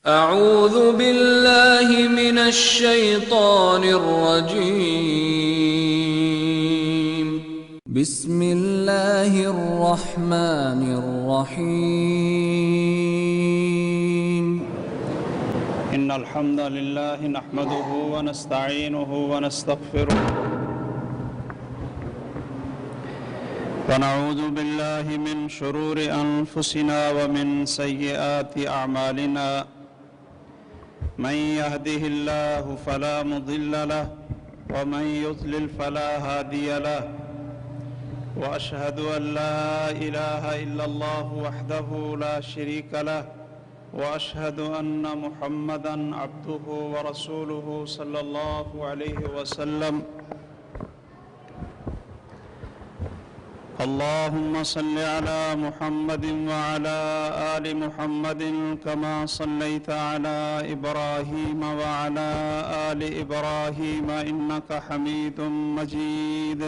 أعوذ بالله من الشيطان الرجيم. بسم الله الرحمن الرحيم. إن الحمد لله نحمده ونستعينه ونستغفره ونعوذ بالله من شرور أنفسنا ومن سيئات أعمالنا. من يهده الله فلا مضل له ومن يضلل فلا هادي له. وأشهد أن لا إله إلا الله وحده لا شريك له وأشهد أن محمدًا عبده ورسوله صلى الله عليه وسلم. اللهم صل على محمد وعلى آل محمد كما صليت على إبراهيم وعلى آل إبراهيم إنك حميد مجيد.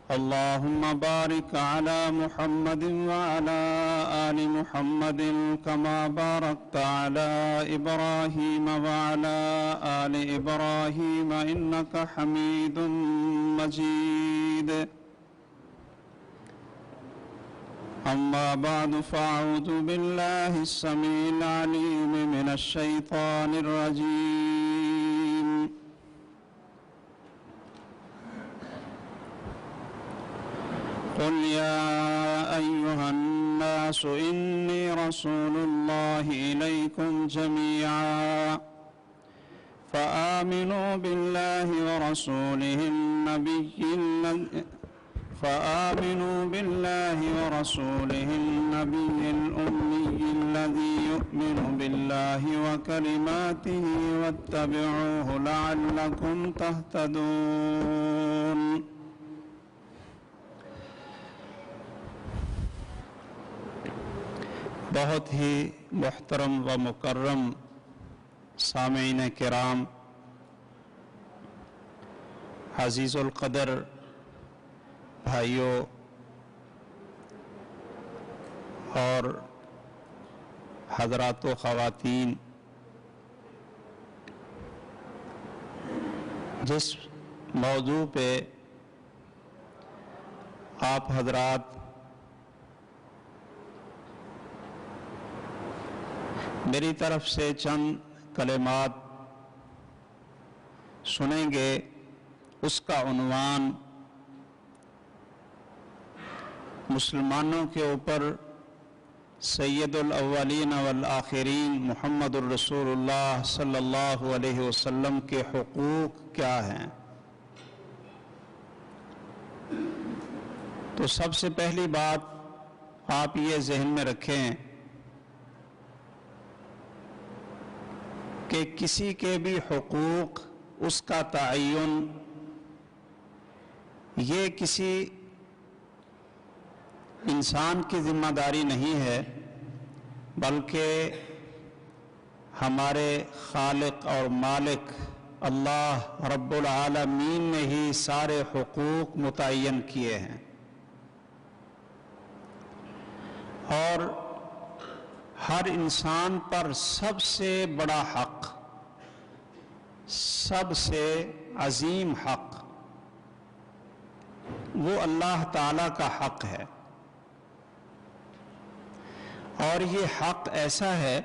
اللهم بارك على محمد وعلى آل محمد كما باركت على إبراهيم وعلى آل إبراهيم إنك حميد مجيد. أما بعد فأعوذ بالله السميع العليم من الشيطان الرجيم. قل يا أيها الناس إني رسول الله إليكم جميعا فآمنوا بالله ورسوله النبي الأمي الذي يؤمن بالله وكلماته واتبعوه لعلكم تهتدون. بہت ہی محترم و مکرم سامعین کرام، عزیز القدر بھائیوں اور حضرات و خواتین، جس موضوع پہ آپ حضرات میری طرف سے چند کلمات سنیں گے، اس کا عنوان مسلمانوں کے اوپر سید الاولین والآخرین محمد الرسول اللہ صلی اللہ علیہ وسلم کے حقوق کیا ہیں۔ تو سب سے پہلی بات آپ یہ ذہن میں رکھیں کہ کسی کے بھی حقوق، اس کا تعین یہ کسی انسان کی ذمہ داری نہیں ہے، بلکہ ہمارے خالق اور مالک اللہ رب العالمین نے ہی سارے حقوق متعین کیے ہیں۔ اور ہر انسان پر سب سے بڑا حق، سب سے عظیم حق وہ اللہ تعالیٰ کا حق ہے۔ اور یہ حق ایسا ہے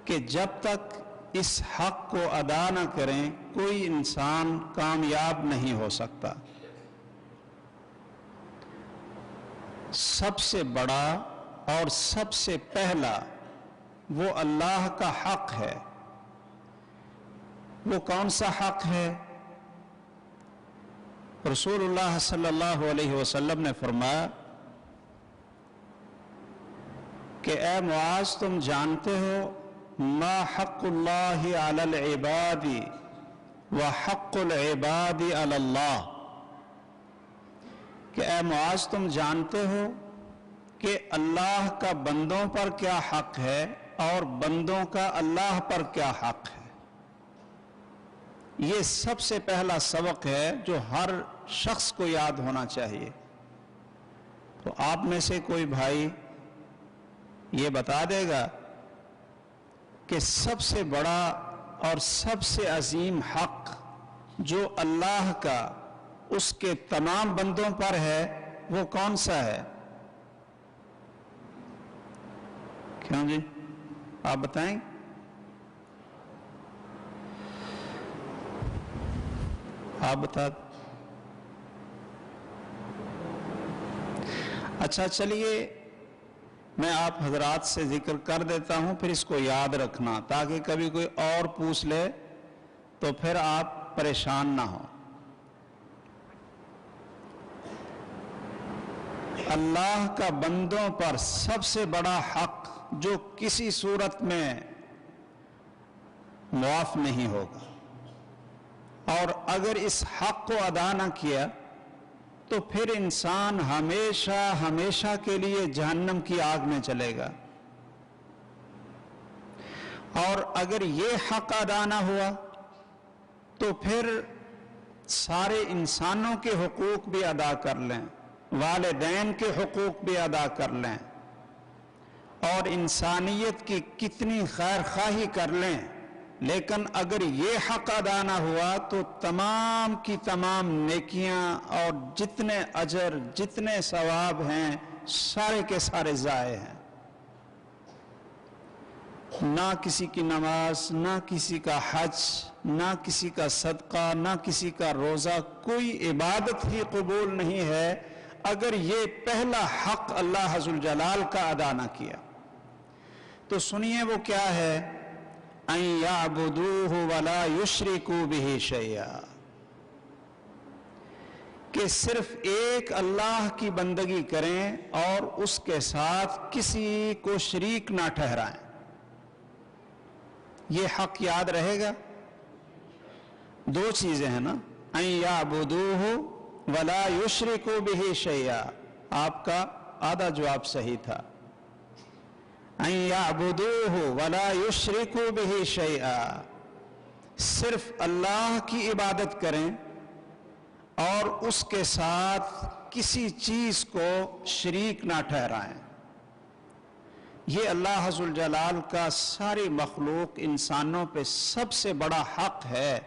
کہ جب تک اس حق کو ادا نہ کریں کوئی انسان کامیاب نہیں ہو سکتا۔ سب سے بڑا اور سب سے پہلا وہ اللہ کا حق ہے۔ وہ کون سا حق ہے؟ رسول اللہ صلی اللہ علیہ وسلم نے فرمایا کہ اے معاذ، تم جانتے ہو ما حق اللہ علی العباد وحق العباد علی اللہ، کہ اے معاذ تم جانتے ہو کہ اللہ کا بندوں پر کیا حق ہے اور بندوں کا اللہ پر کیا حق ہے۔ یہ سب سے پہلا سبق ہے جو ہر شخص کو یاد ہونا چاہیے۔ تو آپ میں سے کوئی بھائی یہ بتا دے گا کہ سب سے بڑا اور سب سے عظیم حق جو اللہ کا اس کے تمام بندوں پر ہے وہ کون سا ہے؟ کیوں جی آپ بتائیں؟ آپ بتا دیں۔ اچھا چلیے میں آپ حضرات سے ذکر کر دیتا ہوں، پھر اس کو یاد رکھنا تاکہ کبھی کوئی اور پوچھ لے تو پھر آپ پریشان نہ ہوں۔ اللہ کا بندوں پر سب سے بڑا حق جو کسی صورت میں معاف نہیں ہوگا، اور اگر اس حق کو ادا نہ کیا تو پھر انسان ہمیشہ ہمیشہ کے لیے جہنم کی آگ میں چلے گا، اور اگر یہ حق ادا نہ ہوا تو پھر سارے انسانوں کے حقوق بھی ادا کر لیں، والدین کے حقوق بھی ادا کر لیں، اور انسانیت کی کتنی خیر خواہی کر لیں، لیکن اگر یہ حق ادا نہ ہوا تو تمام کی تمام نیکیاں اور جتنے اجر جتنے ثواب ہیں سارے کے سارے ضائع ہیں۔ نہ کسی کی نماز، نہ کسی کا حج، نہ کسی کا صدقہ، نہ کسی کا روزہ، کوئی عبادت ہی قبول نہیں ہے اگر یہ پہلا حق اللہ ذوالجلال کا ادا نہ کیا۔ تو سنیے وہ کیا ہے؟ ان یعبدوہ ولا یشرکوا بہ شیئا، کہ صرف ایک اللہ کی بندگی کریں اور اس کے ساتھ کسی کو شریک نہ ٹھہرائیں۔ یہ حق یاد رہے گا؟ دو چیزیں ہیں نا، ان یعبدوہ ولا یشرکوا بہ شیئا، آپ کا آدھا جواب صحیح تھا، ان یعبدوہ ولا یشرکوا بہ شیئا، صرف اللہ کی عبادت کریں اور اس کے ساتھ کسی چیز کو شریک نہ ٹھہرائیں۔ یہ اللہ ذوالجلال کا ساری مخلوق انسانوں پہ سب سے بڑا حق ہے۔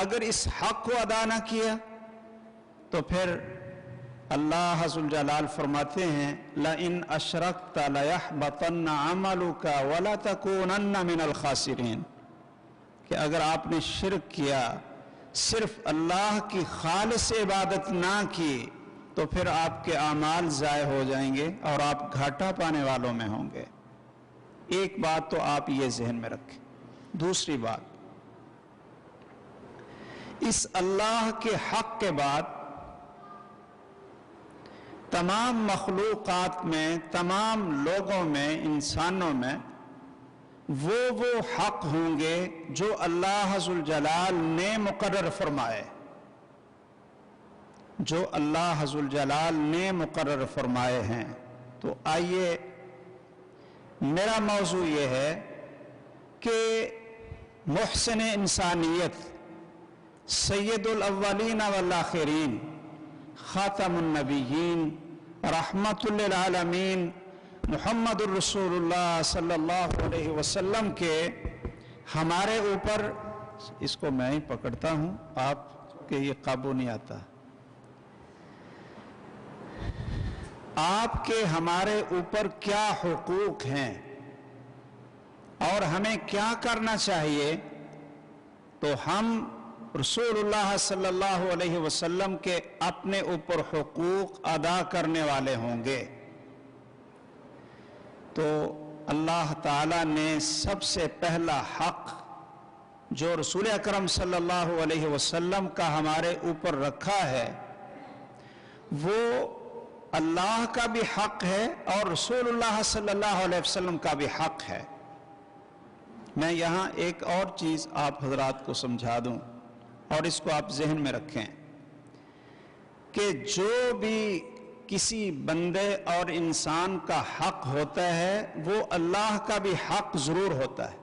اگر اس حق کو ادا نہ کیا تو پھر اللہ ذوالجلال فرماتے ہیں لَإِنْ أَشْرَكْتَ لَيَحْبَطَنَّ عَمَلُكَ وَلَتَكُونَنَّ مِنَ الْخَاسِرِينَ، کہ اگر آپ نے شرک کیا، صرف اللہ کی خالص عبادت نہ کی تو پھر آپ کے اعمال ضائع ہو جائیں گے اور آپ گھاٹا پانے والوں میں ہوں گے۔ ایک بات تو آپ یہ ذہن میں رکھیں۔ دوسری بات، اس اللہ کے حق کے بعد تمام مخلوقات میں، تمام لوگوں میں، انسانوں میں وہ حق ہوں گے جو اللہ ذوالجلال نے مقرر فرمائے، جو اللہ ذوالجلال نے مقرر فرمائے ہیں۔ تو آئیے، میرا موضوع یہ ہے کہ محسن انسانیت، سید الاولین والآخرین، خاتم النبیین، رحمت للعالمین، محمد الرسول اللہ صلی اللہ علیہ وسلم کے ہمارے اوپر، اس کو میں ہی پکڑتا ہوں، آپ کے یہ قابو نہیں آتا، آپ کے ہمارے اوپر کیا حقوق ہیں اور ہمیں کیا کرنا چاہیے، تو ہم رسول اللہ صلی اللہ علیہ وسلم کے اپنے اوپر حقوق ادا کرنے والے ہوں گے۔ تو اللہ تعالیٰ نے سب سے پہلا حق جو رسول اکرم صلی اللہ علیہ وسلم کا ہمارے اوپر رکھا ہے، وہ اللہ کا بھی حق ہے اور رسول اللہ صلی اللہ علیہ وسلم کا بھی حق ہے۔ میں یہاں ایک اور چیز آپ حضرات کو سمجھا دوں اور اس کو آپ ذہن میں رکھیں کہ جو بھی کسی بندے اور انسان کا حق ہوتا ہے وہ اللہ کا بھی حق ضرور ہوتا ہے۔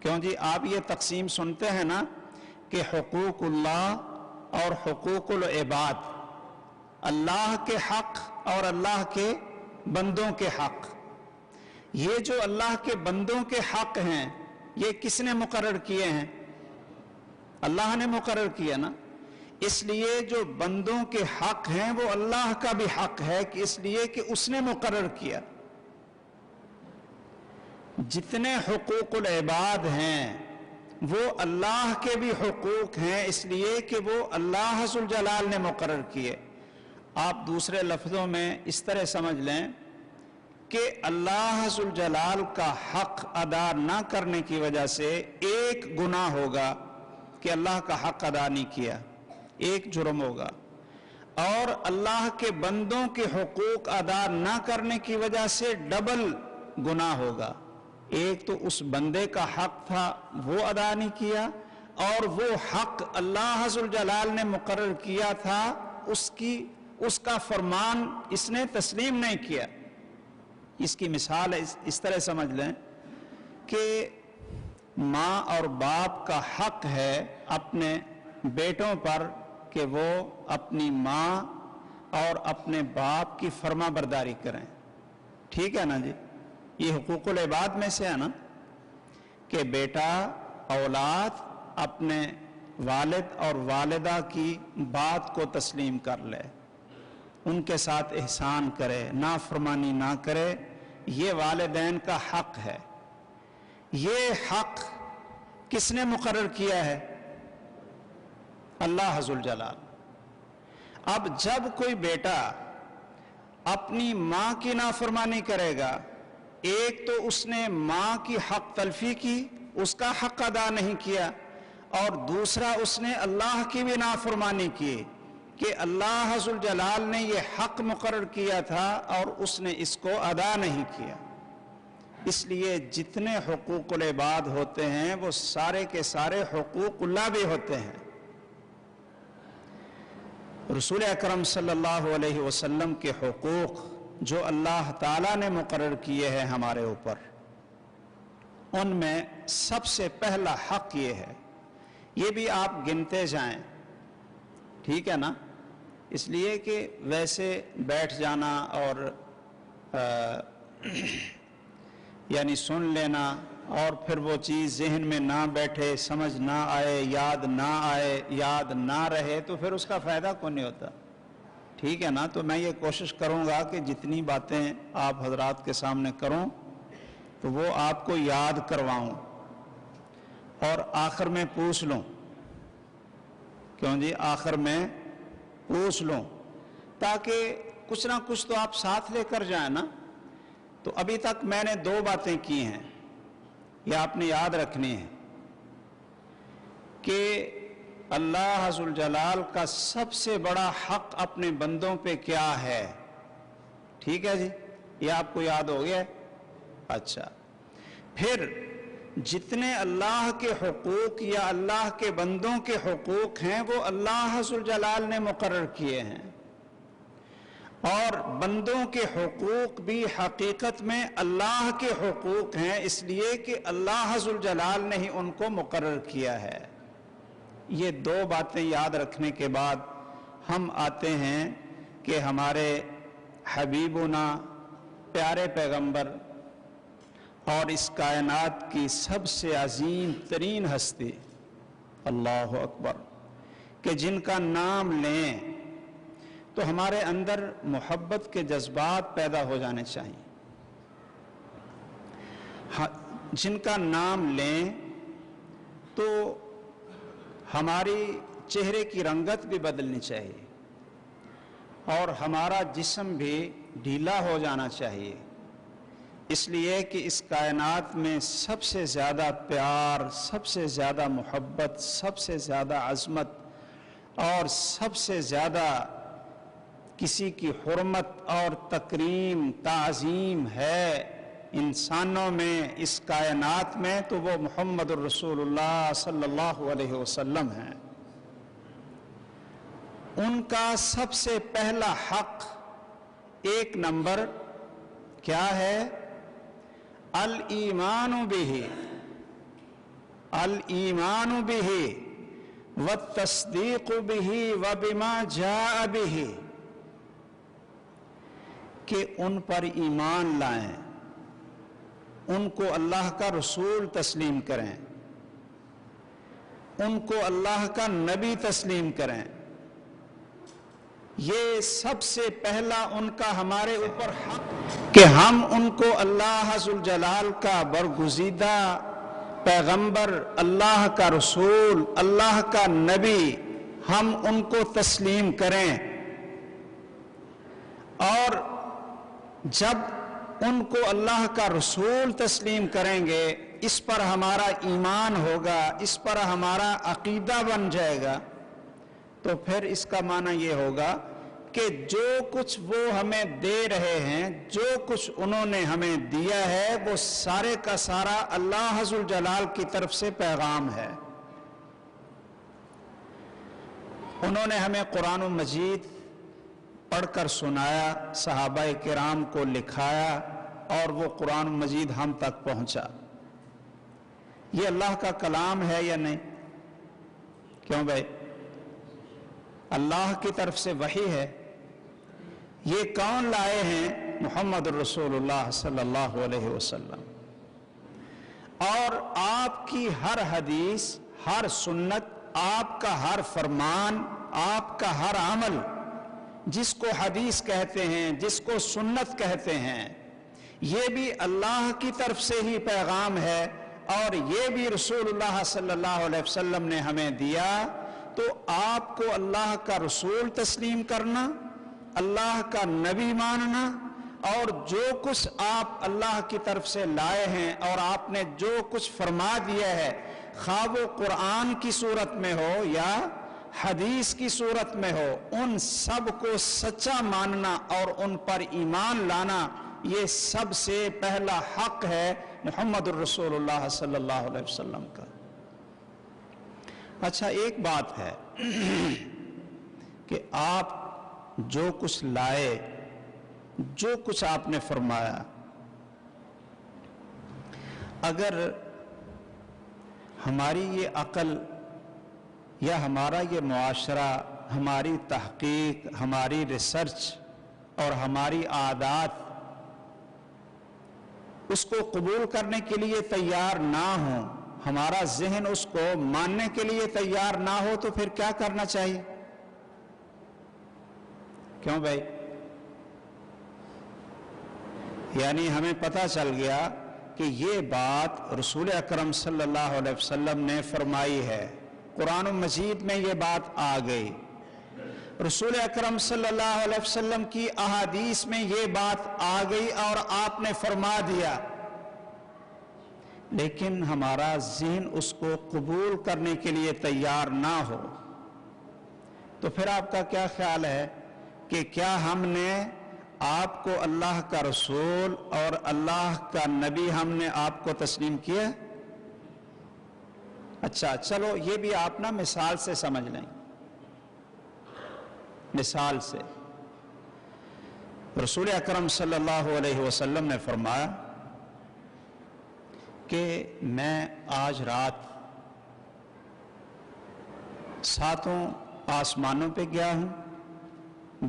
کیوں جی؟ آپ یہ تقسیم سنتے ہیں نا کہ حقوق اللہ اور حقوق العباد، اللہ کے حق اور اللہ کے بندوں کے حق. یہ جو اللہ کے بندوں کے حق ہیں یہ کس نے مقرر کیے ہیں؟ اللہ نے مقرر کیا نا. اس لیے جو بندوں کے حق ہیں وہ اللہ کا بھی حق ہے کہ اس لیے کہ اس نے مقرر کیا. جتنے حقوق العباد ہیں وہ اللہ کے بھی حقوق ہیں اس لیے کہ وہ اللہ ذوالجلال نے مقرر کیے. آپ دوسرے لفظوں میں اس طرح سمجھ لیں کہ اللہ ذوالجلال کا حق ادا نہ کرنے کی وجہ سے ایک گناہ ہوگا کہ اللہ کا حق ادا نہیں کیا، ایک جرم ہوگا، اور اللہ کے بندوں کے حقوق ادا نہ کرنے کی وجہ سے ڈبل گناہ ہوگا. ایک تو اس بندے کا حق تھا وہ ادا نہیں کیا، اور وہ حق اللہ ذوالجلال نے مقرر کیا تھا اس کا فرمان اس نے تسلیم نہیں کیا. اس کی مثال اس طرح سمجھ لیں کہ ماں اور باپ کا حق ہے اپنے بیٹوں پر کہ وہ اپنی ماں اور اپنے باپ کی فرما برداری کریں. ٹھیک ہے نا جی؟ یہ حقوق العباد میں سے ہے نا کہ بیٹا اولاد اپنے والد اور والدہ کی بات کو تسلیم کر لے، ان کے ساتھ احسان کرے، نافرمانی نہ کرے. یہ والدین کا حق ہے. یہ حق کس نے مقرر کیا ہے؟ اللہ ذوالجلال. اب جب کوئی بیٹا اپنی ماں کی نافرمانی کرے گا، ایک تو اس نے ماں کی حق تلفی کی، اس کا حق ادا نہیں کیا، اور دوسرا اس نے اللہ کی بھی نافرمانی کی کہ اللہ ذوالجلال نے یہ حق مقرر کیا تھا اور اس نے اس کو ادا نہیں کیا. اس لیے جتنے حقوق العباد ہوتے ہیں وہ سارے کے سارے حقوق اللہ بھی ہوتے ہیں. رسول اکرم صلی اللہ علیہ وسلم کے حقوق جو اللہ تعالیٰ نے مقرر کیے ہیں ہمارے اوپر، ان میں سب سے پہلا حق یہ ہے. یہ بھی آپ گنتے جائیں، ٹھیک ہے نا؟ اس لیے کہ ویسے بیٹھ جانا اور یعنی سن لینا اور پھر وہ چیز ذہن میں نہ بیٹھے، سمجھ نہ آئے، یاد نہ آئے، یاد نہ رہے تو پھر اس کا فائدہ کون نہیں ہوتا. ٹھیک ہے نا؟ تو میں یہ کوشش کروں گا کہ جتنی باتیں آپ حضرات کے سامنے کروں تو وہ آپ کو یاد کرواؤں اور آخر میں پوچھ لوں. کیوں جی؟ آخر میں پوچھ لوں تاکہ کچھ نہ کچھ تو آپ ساتھ لے کر جائیں نا. تو ابھی تک میں نے 2 باتیں کی ہیں، یہ آپ نے یاد رکھنی ہے کہ اللہ ذوالجلال کا سب سے بڑا حق اپنے بندوں پہ کیا ہے. ٹھیک ہے جی؟ یہ آپ کو یاد ہو گیا؟ اچھا، پھر جتنے اللہ کے حقوق یا اللہ کے بندوں کے حقوق ہیں وہ اللہ ذوالجلال نے مقرر کیے ہیں، اور بندوں کے حقوق بھی حقیقت میں اللہ کے حقوق ہیں اس لیے کہ اللہ ذوالجلال نے ہی ان کو مقرر کیا ہے. یہ 2 باتیں یاد رکھنے کے بعد ہم آتے ہیں کہ ہمارے حبیبنا پیارے پیغمبر اور اس کائنات کی سب سے عظیم ترین ہستی اللہ اکبر کہ جن کا نام لیں تو ہمارے اندر محبت کے جذبات پیدا ہو جانے چاہیے. جن کا نام لیں تو ہماری چہرے کی رنگت بھی بدلنی چاہیے اور ہمارا جسم بھی ڈھیلا ہو جانا چاہیے، اس لیے کہ اس کائنات میں سب سے زیادہ پیار، سب سے زیادہ محبت، سب سے زیادہ عظمت اور سب سے زیادہ کسی کی حرمت اور تکریم تعظیم ہے انسانوں میں، اس کائنات میں، تو وہ محمد الرسول اللہ صلی اللہ علیہ وسلم ہیں. ان کا سب سے پہلا حق 1 نمبر کیا ہے؟ الایمان بہ، الایمان بہ والتصدیق بہ وبما جاء بہ. کہ ان پر ایمان لائیں، ان کو اللہ کا رسول تسلیم کریں، ان کو اللہ کا نبی تسلیم کریں. یہ سب سے پہلا ان کا ہمارے اوپر حق کہ ہم ان کو اللہ ذوالجلال کا برگزیدہ پیغمبر، اللہ کا رسول، اللہ کا نبی، ہم ان کو تسلیم کریں. اور جب ان کو اللہ کا رسول تسلیم کریں گے، اس پر ہمارا ایمان ہوگا، اس پر ہمارا عقیدہ بن جائے گا، تو پھر اس کا معنی یہ ہوگا کہ جو کچھ وہ ہمیں دے رہے ہیں، جو کچھ انہوں نے ہمیں دیا ہے، وہ سارے کا سارا اللہ ذوالجلال کی طرف سے پیغام ہے. انہوں نے ہمیں قرآن مجید پڑھ کر سنایا، صحابہ کرام کو لکھایا، اور وہ قرآن مجید ہم تک پہنچا. یہ اللہ کا کلام ہے یا نہیں؟ کیوں بھائی؟ اللہ کی طرف سے وحی ہے. یہ کون لائے ہیں؟ محمد الرسول اللہ صلی اللہ علیہ وسلم. اور آپ کی ہر حدیث، ہر سنت، آپ کا ہر فرمان، آپ کا ہر عمل، جس کو حدیث کہتے ہیں، جس کو سنت کہتے ہیں، یہ بھی اللہ کی طرف سے ہی پیغام ہے، اور یہ بھی رسول اللہ صلی اللہ علیہ وسلم نے ہمیں دیا. تو آپ کو اللہ کا رسول تسلیم کرنا، اللہ کا نبی ماننا، اور جو کچھ آپ اللہ کی طرف سے لائے ہیں اور آپ نے جو کچھ فرما دیا ہے، خواہ وہ قرآن کی صورت میں ہو یا حدیث کی صورت میں ہو، ان سب کو سچا ماننا اور ان پر ایمان لانا، یہ سب سے پہلا حق ہے محمد الرسول اللہ صلی اللہ علیہ وسلم کا. اچھا، ایک بات ہے کہ آپ جو کچھ لائے، جو کچھ آپ نے فرمایا، اگر ہماری یہ عقل یا ہمارا یہ معاشرہ، ہماری تحقیق، ہماری ریسرچ اور ہماری عادات اس کو قبول کرنے کے لیے تیار نہ ہوں، ہمارا ذہن اس کو ماننے کے لیے تیار نہ ہو، تو پھر کیا کرنا چاہیے؟ کیوں بھائی؟ یعنی ہمیں پتہ چل گیا کہ یہ بات رسول اکرم صلی اللہ علیہ وسلم نے فرمائی ہے، قرآن مجید میں یہ بات آ گئی، رسول اکرم صلی اللہ علیہ وسلم کی احادیث میں یہ بات آ گئی اور آپ نے فرما دیا، لیکن ہمارا ذہن اس کو قبول کرنے کے لیے تیار نہ ہو، تو پھر آپ کا کیا خیال ہے کہ کیا ہم نے آپ کو اللہ کا رسول اور اللہ کا نبی ہم نے آپ کو تسلیم کیا؟ اچھا چلو یہ بھی آپ نا مثال سے سمجھ لیں. مثال سے رسول اکرم صلی اللہ علیہ وسلم نے فرمایا کہ میں آج رات 7 آسمانوں پہ گیا ہوں،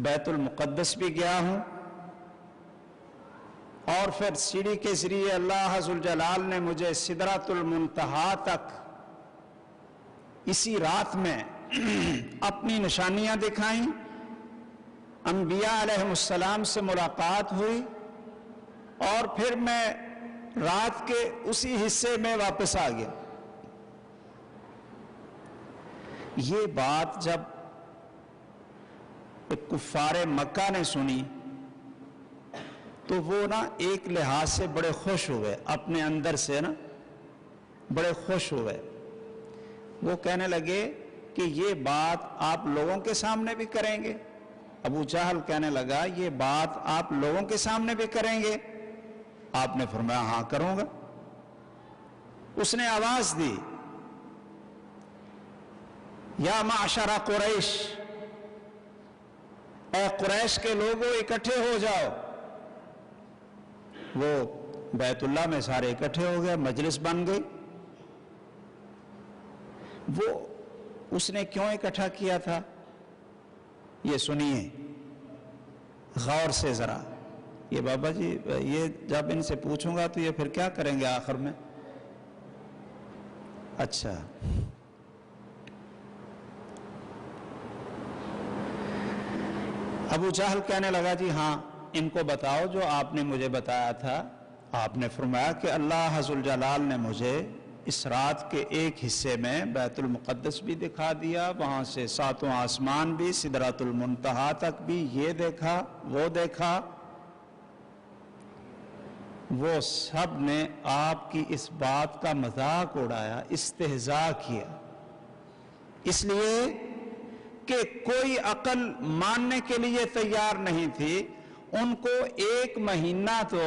بیت المقدس بھی گیا ہوں، اور پھر سیڑھی کے ذریعے اللہ ذوالجلال نے مجھے سدرۃ المنتہا تک اسی رات میں اپنی نشانیاں دکھائیں، انبیاء علیہ السلام سے ملاقات ہوئی، اور پھر میں رات کے اسی حصے میں واپس آ گیا. یہ بات جب کفار مکہ نے سنی تو وہ نا ایک لحاظ سے بڑے خوش ہوئے، اپنے اندر سے نا بڑے خوش ہوئے. وہ کہنے لگے کہ یہ بات آپ لوگوں کے سامنے بھی کریں گے؟ ابو جہل کہنے لگا یہ بات آپ لوگوں کے سامنے بھی کریں گے؟ آپ نے فرمایا ہاں کروں گا. اس نے آواز دی یا معشر قریش، اے قریش کے لوگوں اکٹھے ہو جاؤ. وہ بیت اللہ میں سارے اکٹھے ہو گئے، مجلس بن گئی. وہ اس نے کیوں اکٹھا کیا تھا یہ سنیے غور سے ذرا. یہ بابا جی یہ جب ان سے پوچھوں گا تو یہ پھر کیا کریں گے آخر میں؟ اچھا ابو جہل کہنے لگا جی ہاں ان کو بتاؤ جو آپ نے مجھے بتایا تھا. آپ نے فرمایا کہ اللہ ذوالجلال نے مجھے اس رات کے ایک حصے میں بیت المقدس بھی دکھا دیا، وہاں سے 7 آسمان بھی، سدرۃ المنتہا تک بھی، یہ دیکھا وہ دیکھا. وہ سب نے آپ کی اس بات کا مذاق اڑایا، استہزاء کیا، اس لیے کہ کوئی عقل ماننے کے لیے تیار نہیں تھی. ان کو 1 مہینہ تو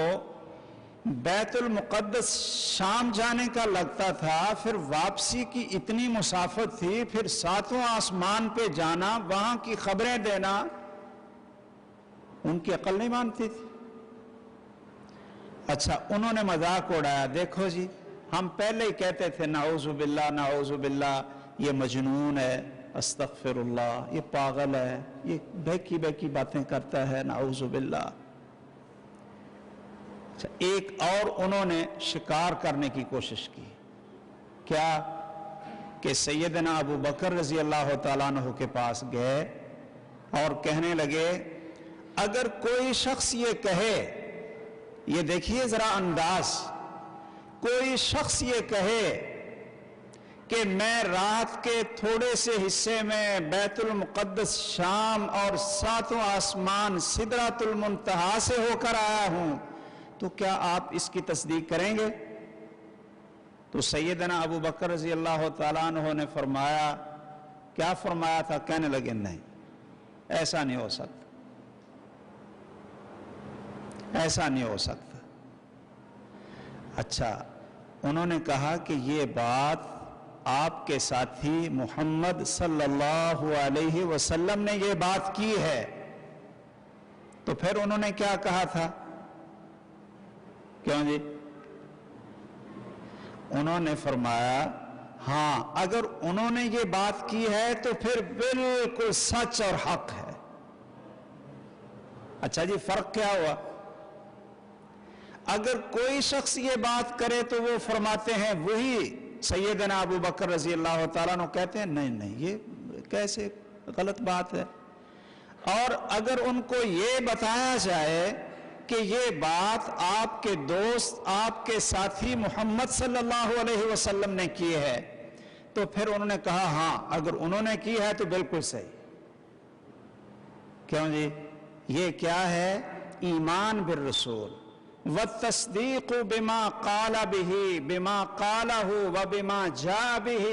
بیت المقدس شام جانے کا لگتا تھا، پھر واپسی کی اتنی مسافت تھی، پھر 7 آسمان پہ جانا، وہاں کی خبریں دینا، ان کی عقل نہیں مانتی تھی. اچھا انہوں نے مذاق اڑایا، دیکھو جی ہم پہلے ہی کہتے تھے نعوذ باللہ نعوذ باللہ، یہ مجنون ہے، استغفر اللہ، یہ پاگل ہے، یہ بہکی بہکی باتیں کرتا ہے، نعوذ باللہ. اچھا ایک اور انہوں نے شکار کرنے کی کوشش کی، کیا کہ سیدنا ابو بکر رضی اللہ تعالیٰ عنہ کے پاس گئے اور کہنے لگے اگر کوئی شخص یہ کہے، یہ دیکھیے ذرا انداز، کوئی شخص یہ کہے کہ میں رات کے تھوڑے سے حصے میں بیت المقدس شام اور 7 آسمان سدرۃ المنتہا سے ہو کر آیا ہوں، تو کیا آپ اس کی تصدیق کریں گے؟ تو سیدنا ابو بکر رضی اللہ تعالیٰ عنہ نے فرمایا، کیا فرمایا تھا؟ کہنے لگے نہیں ایسا نہیں ہو سکتا، ایسا نہیں ہو سکتا. اچھا انہوں نے کہا کہ یہ بات آپ کے ساتھی محمد صلی اللہ علیہ وسلم نے یہ بات کی ہے. تو پھر انہوں نے کیا کہا تھا؟ کیوں جی؟ انہوں نے فرمایا ہاں اگر انہوں نے یہ بات کی ہے تو پھر بالکل سچ اور حق ہے. اچھا جی فرق کیا ہوا؟ اگر کوئی شخص یہ بات کرے تو وہ فرماتے ہیں وہی سیدنا ابو بکر رضی اللہ تعالیٰ عنہ کہتے ہیں نہیں نہیں یہ کیسے غلط بات ہے. اور اگر ان کو یہ بتایا جائے کہ یہ بات آپ کے دوست آپ کے ساتھی محمد صلی اللہ علیہ وسلم نے کی ہے تو پھر انہوں نے کہا ہاں اگر انہوں نے کی ہے تو بالکل صحیح. کیوں جی؟ یہ کیا ہے؟ ایمان بالرسول والتصدیق بما قال به بما قاله وبما جاء به،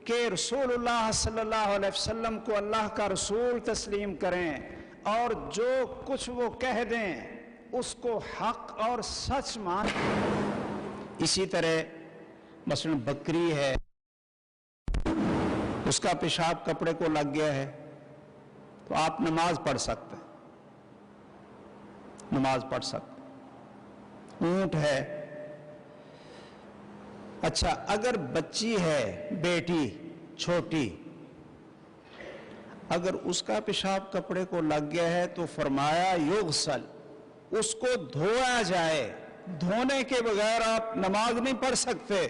کہ رسول اللہ صلی اللہ علیہ وسلم کو اللہ کا رسول تسلیم کریں اور جو کچھ وہ کہہ دیں اس کو حق اور سچ مان. اسی طرح مثلا بکری ہے، اس کا پیشاب کپڑے کو لگ گیا ہے تو آپ نماز پڑھ سکتے ہیں، نماز پڑھ سکتے. اونٹ ہے. اچھا اگر بچی ہے بیٹی چھوٹی، اگر اس کا پیشاب کپڑے کو لگ گیا ہے تو فرمایا یغسل، اس کو دھویا جائے، دھونے کے بغیر آپ نماز نہیں پڑھ سکتے.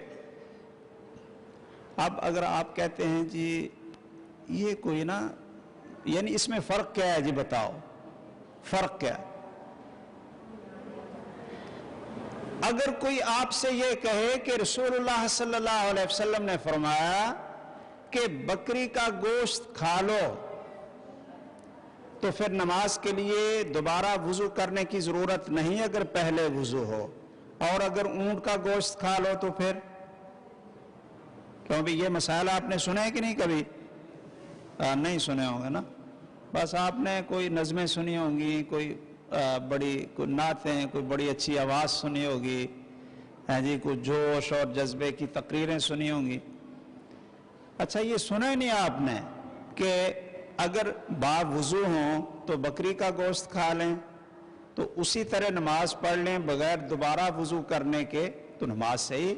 اب اگر آپ کہتے ہیں جی یہ کوئی نا یعنی اس میں فرق کیا ہے جی بتاؤ فرق کیا ہے؟ اگر کوئی آپ سے یہ کہے کہ رسول اللہ صلی اللہ علیہ وسلم نے فرمایا کہ بکری کا گوشت کھا لو تو پھر نماز کے لیے دوبارہ وضو کرنے کی ضرورت نہیں اگر پہلے وضو ہو، اور اگر اونٹ کا گوشت کھا لو تو پھر کیوں بھی یہ مسائل آپ نے سنے کہ نہیں کبھی؟ نہیں سنے ہوں گے نا، بس آپ نے کوئی نظمیں سنی ہوں گی، کوئی بڑی کوئی نعتیں، کوئی بڑی اچھی آواز سنی ہوگی، جی کوئی جوش اور جذبے کی تقریریں سنی ہوں گی. اچھا یہ سنا ہی نہیں آپ نے کہ اگر باوضو ہوں تو بکری کا گوشت کھا لیں تو اسی طرح نماز پڑھ لیں بغیر دوبارہ وضو کرنے کے تو نماز صحیح،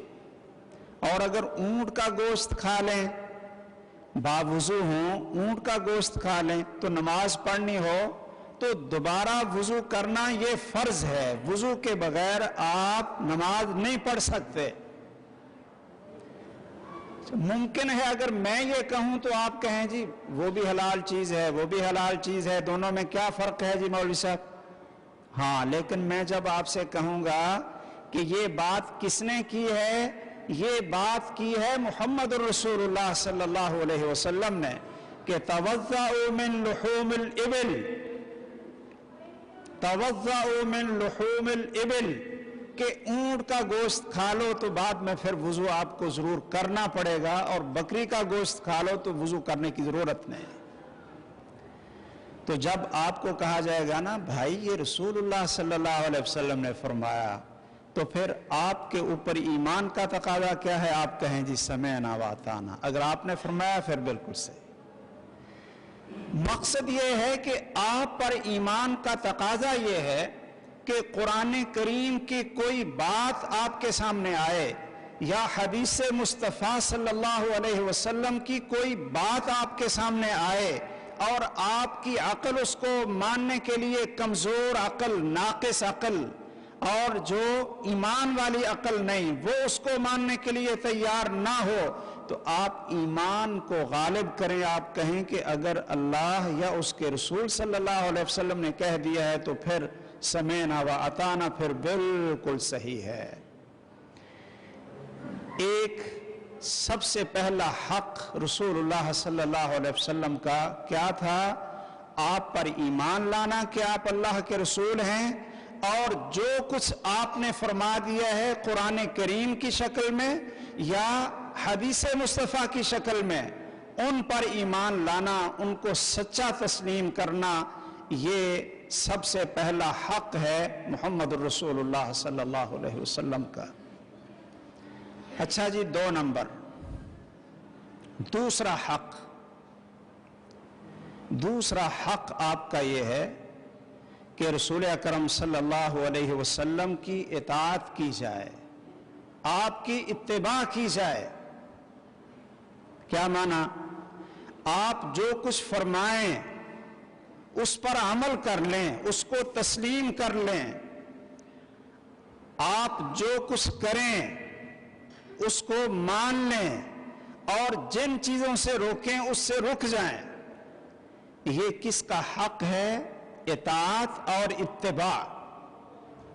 اور اگر اونٹ کا گوشت کھا لیں باوضو ہوں اونٹ کا گوشت کھا لیں تو نماز پڑھنی ہو تو دوبارہ وضو کرنا یہ فرض ہے، وضو کے بغیر آپ نماز نہیں پڑھ سکتے۔ ممکن ہے اگر میں یہ کہوں تو آپ کہیں جی وہ بھی حلال چیز ہے، وہ بھی حلال چیز ہے، دونوں میں کیا فرق ہے جی مولوی صاحب؟ ہاں، لیکن میں جب آپ سے کہوں گا کہ یہ بات کس نے کی ہے، یہ بات کی ہے محمد الرسول اللہ صلی اللہ علیہ وسلم نے کہ توضؤوا من لحوم الابل، توضؤوا من لحوم الابل، کہ اونٹ کا گوشت کھا لو تو بعد میں پھر وضو آپ کو ضرور کرنا پڑے گا، اور بکری کا گوشت کھا لو تو وضو کرنے کی ضرورت نہیں۔ تو جب آپ کو کہا جائے گا نا بھائی یہ رسول اللہ صلی اللہ علیہ وسلم نے فرمایا، تو پھر آپ کے اوپر ایمان کا تقاضا کیا ہے؟ آپ کہیں جی سمعنا واطعنا، اگر آپ نے فرمایا پھر بالکل صحیح۔ مقصد یہ ہے کہ آپ پر ایمان کا تقاضا یہ ہے کہ قرآن کریم کی کوئی بات آپ کے سامنے آئے یا حدیث مصطفیٰ صلی اللہ علیہ وسلم کی کوئی بات آپ کے سامنے آئے اور آپ کی عقل اس کو ماننے کے لیے کمزور عقل، ناقص عقل، اور جو ایمان والی عقل نہیں وہ اس کو ماننے کے لیے تیار نہ ہو، تو آپ ایمان کو غالب کریں، آپ کہیں کہ اگر اللہ یا اس کے رسول صلی اللہ علیہ وسلم نے کہہ دیا ہے تو پھر سمعنا واطعنا، پھر بالکل صحیح ہے۔ ایک سب سے پہلا حق رسول اللہ صلی اللہ علیہ وسلم کا کیا تھا؟ آپ پر ایمان لانا کہ آپ اللہ کے رسول ہیں، اور جو کچھ آپ نے فرما دیا ہے قرآن کریم کی شکل میں یا حدیث مصطفیٰ کی شکل میں، ان پر ایمان لانا، ان کو سچا تسلیم کرنا، یہ سب سے پہلا حق ہے محمد الرسول اللہ صلی اللہ علیہ وسلم کا۔ اچھا جی، 2 نمبر، دوسرا حق آپ کا یہ ہے کہ رسول اکرم صلی اللہ علیہ وسلم کی اطاعت کی جائے، آپ کی اتباع کی جائے۔ کیا معنی؟ آپ جو کچھ فرمائیں اس پر عمل کر لیں، اس کو تسلیم کر لیں، آپ جو کچھ کریں اس کو مان لیں، اور جن چیزوں سے روکیں اس سے رک جائیں۔ یہ کس کا حق ہے؟ اطاعت اور اتباع۔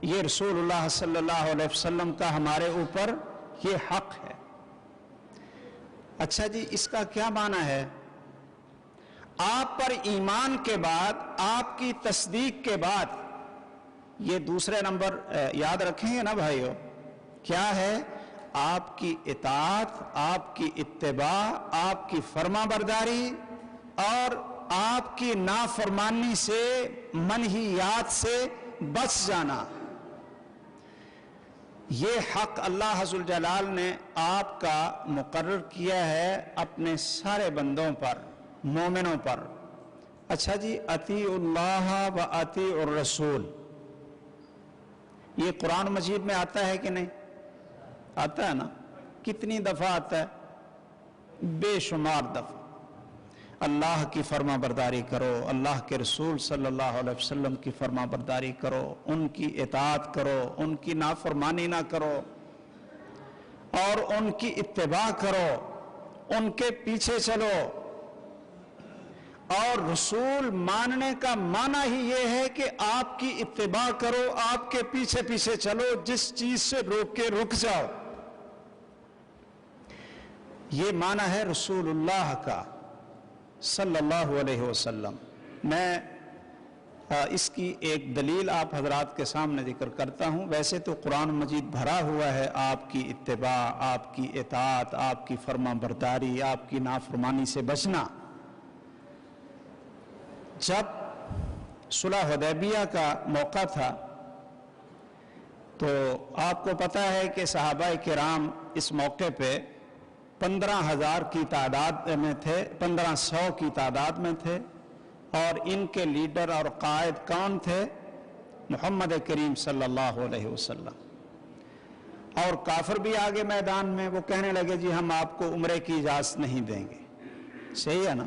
یہ رسول اللہ صلی اللہ علیہ وسلم کا ہمارے اوپر یہ حق ہے۔ اچھا جی، اس کا کیا معنی ہے؟ آپ پر ایمان کے بعد، آپ کی تصدیق کے بعد، یہ دوسرے نمبر یاد رکھیں گے نا بھائیو، کیا ہے؟ آپ کی اطاعت، آپ کی اتباع، آپ کی فرما برداری، اور آپ کی نافرمانی سے، منہیات سے بچ جانا۔ یہ حق اللہ ذوالجلال نے آپ کا مقرر کیا ہے اپنے سارے بندوں پر، مومنوں پر۔ اچھا جی، اطیعوا اللہ و اطیعوا الرسول، یہ قرآن مجید میں آتا ہے کہ نہیں؟ آتا ہے نا؟ کتنی دفعہ آتا ہے؟ بے شمار دفعہ۔ اللہ کی فرما برداری کرو، اللہ کے رسول صلی اللہ علیہ وسلم کی فرما برداری کرو، ان کی اطاعت کرو، ان کی نافرمانی نہ کرو، اور ان کی اتباع کرو، ان کے پیچھے چلو۔ اور رسول ماننے کا معنی ہی یہ ہے کہ آپ کی اتباع کرو، آپ کے پیچھے پیچھے چلو، جس چیز سے روک کے رک جاؤ۔ یہ معنی ہے رسول اللہ کا صلی اللہ علیہ وسلم۔ میں اس کی ایک دلیل آپ حضرات کے سامنے ذکر کرتا ہوں۔ ویسے تو قرآن مجید بھرا ہوا ہے آپ کی اتباع، آپ کی اطاعت، آپ کی فرما برداری، آپ کی نافرمانی سے بچنا۔ جب صلح حدیبیہ کا موقع تھا تو آپ کو پتہ ہے کہ صحابہ کرام اس موقع پہ 15,000 کی تعداد میں تھے، 1500 کی تعداد میں تھے، اور ان کے لیڈر اور قائد کون تھے؟ محمد کریم صلی اللہ علیہ وسلم۔ اور کافر بھی آگے میدان میں، وہ کہنے لگے جی ہم آپ کو عمرے کی اجازت نہیں دیں گے۔ صحیح ہے نا؟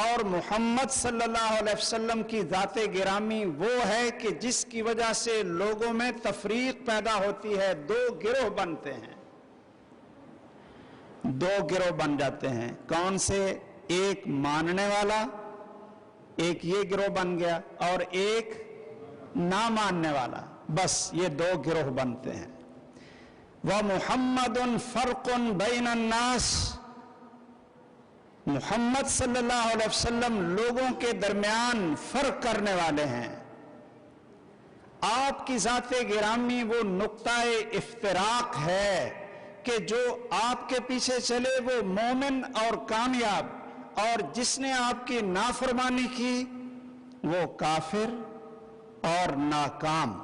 اور محمد صلی اللہ علیہ وسلم کی ذات گرامی وہ ہے کہ جس کی وجہ سے لوگوں میں تفریق پیدا ہوتی ہے، دو گروہ بنتے ہیں، دو گروہ بن جاتے ہیں۔ کون سے؟ ایک ماننے والا، ایک یہ گروہ بن گیا، اور ایک نہ ماننے والا، بس یہ دو گروہ بنتے ہیں۔ وَمُحَمَّدٌ فَرْقٌ بَيْنَ النَّاسِ، محمد صلی اللہ علیہ وسلم لوگوں کے درمیان فرق کرنے والے ہیں۔ آپ کی ذات گرامی وہ نقطہ افتراق ہے کہ جو آپ کے پیچھے چلے وہ مومن اور کامیاب، اور جس نے آپ کی نافرمانی کی وہ کافر اور ناکام۔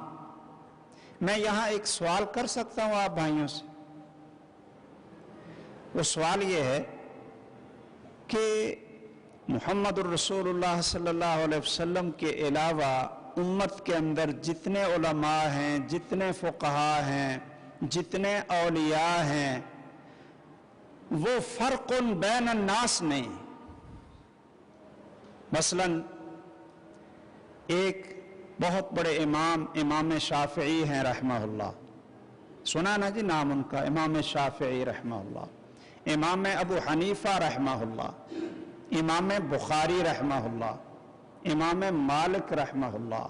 میں یہاں ایک سوال کر سکتا ہوں آپ بھائیوں سے، وہ سوال یہ ہے کہ محمد الرسول اللہ صلی اللہ علیہ وسلم کے علاوہ امت کے اندر جتنے علماء ہیں، جتنے فقہاء ہیں، جتنے اولیاء ہیں، وہ فرق بین الناس نہیں۔ مثلا ایک بہت بڑے امام شافعی ہیں رحمہ اللہ، سنا نا جی نام ان کا، امام شافعی رحمہ اللہ، امام ابو حنیفہ رحمہ اللہ، امام بخاری رحمہ اللہ، امام مالک رحمہ اللہ،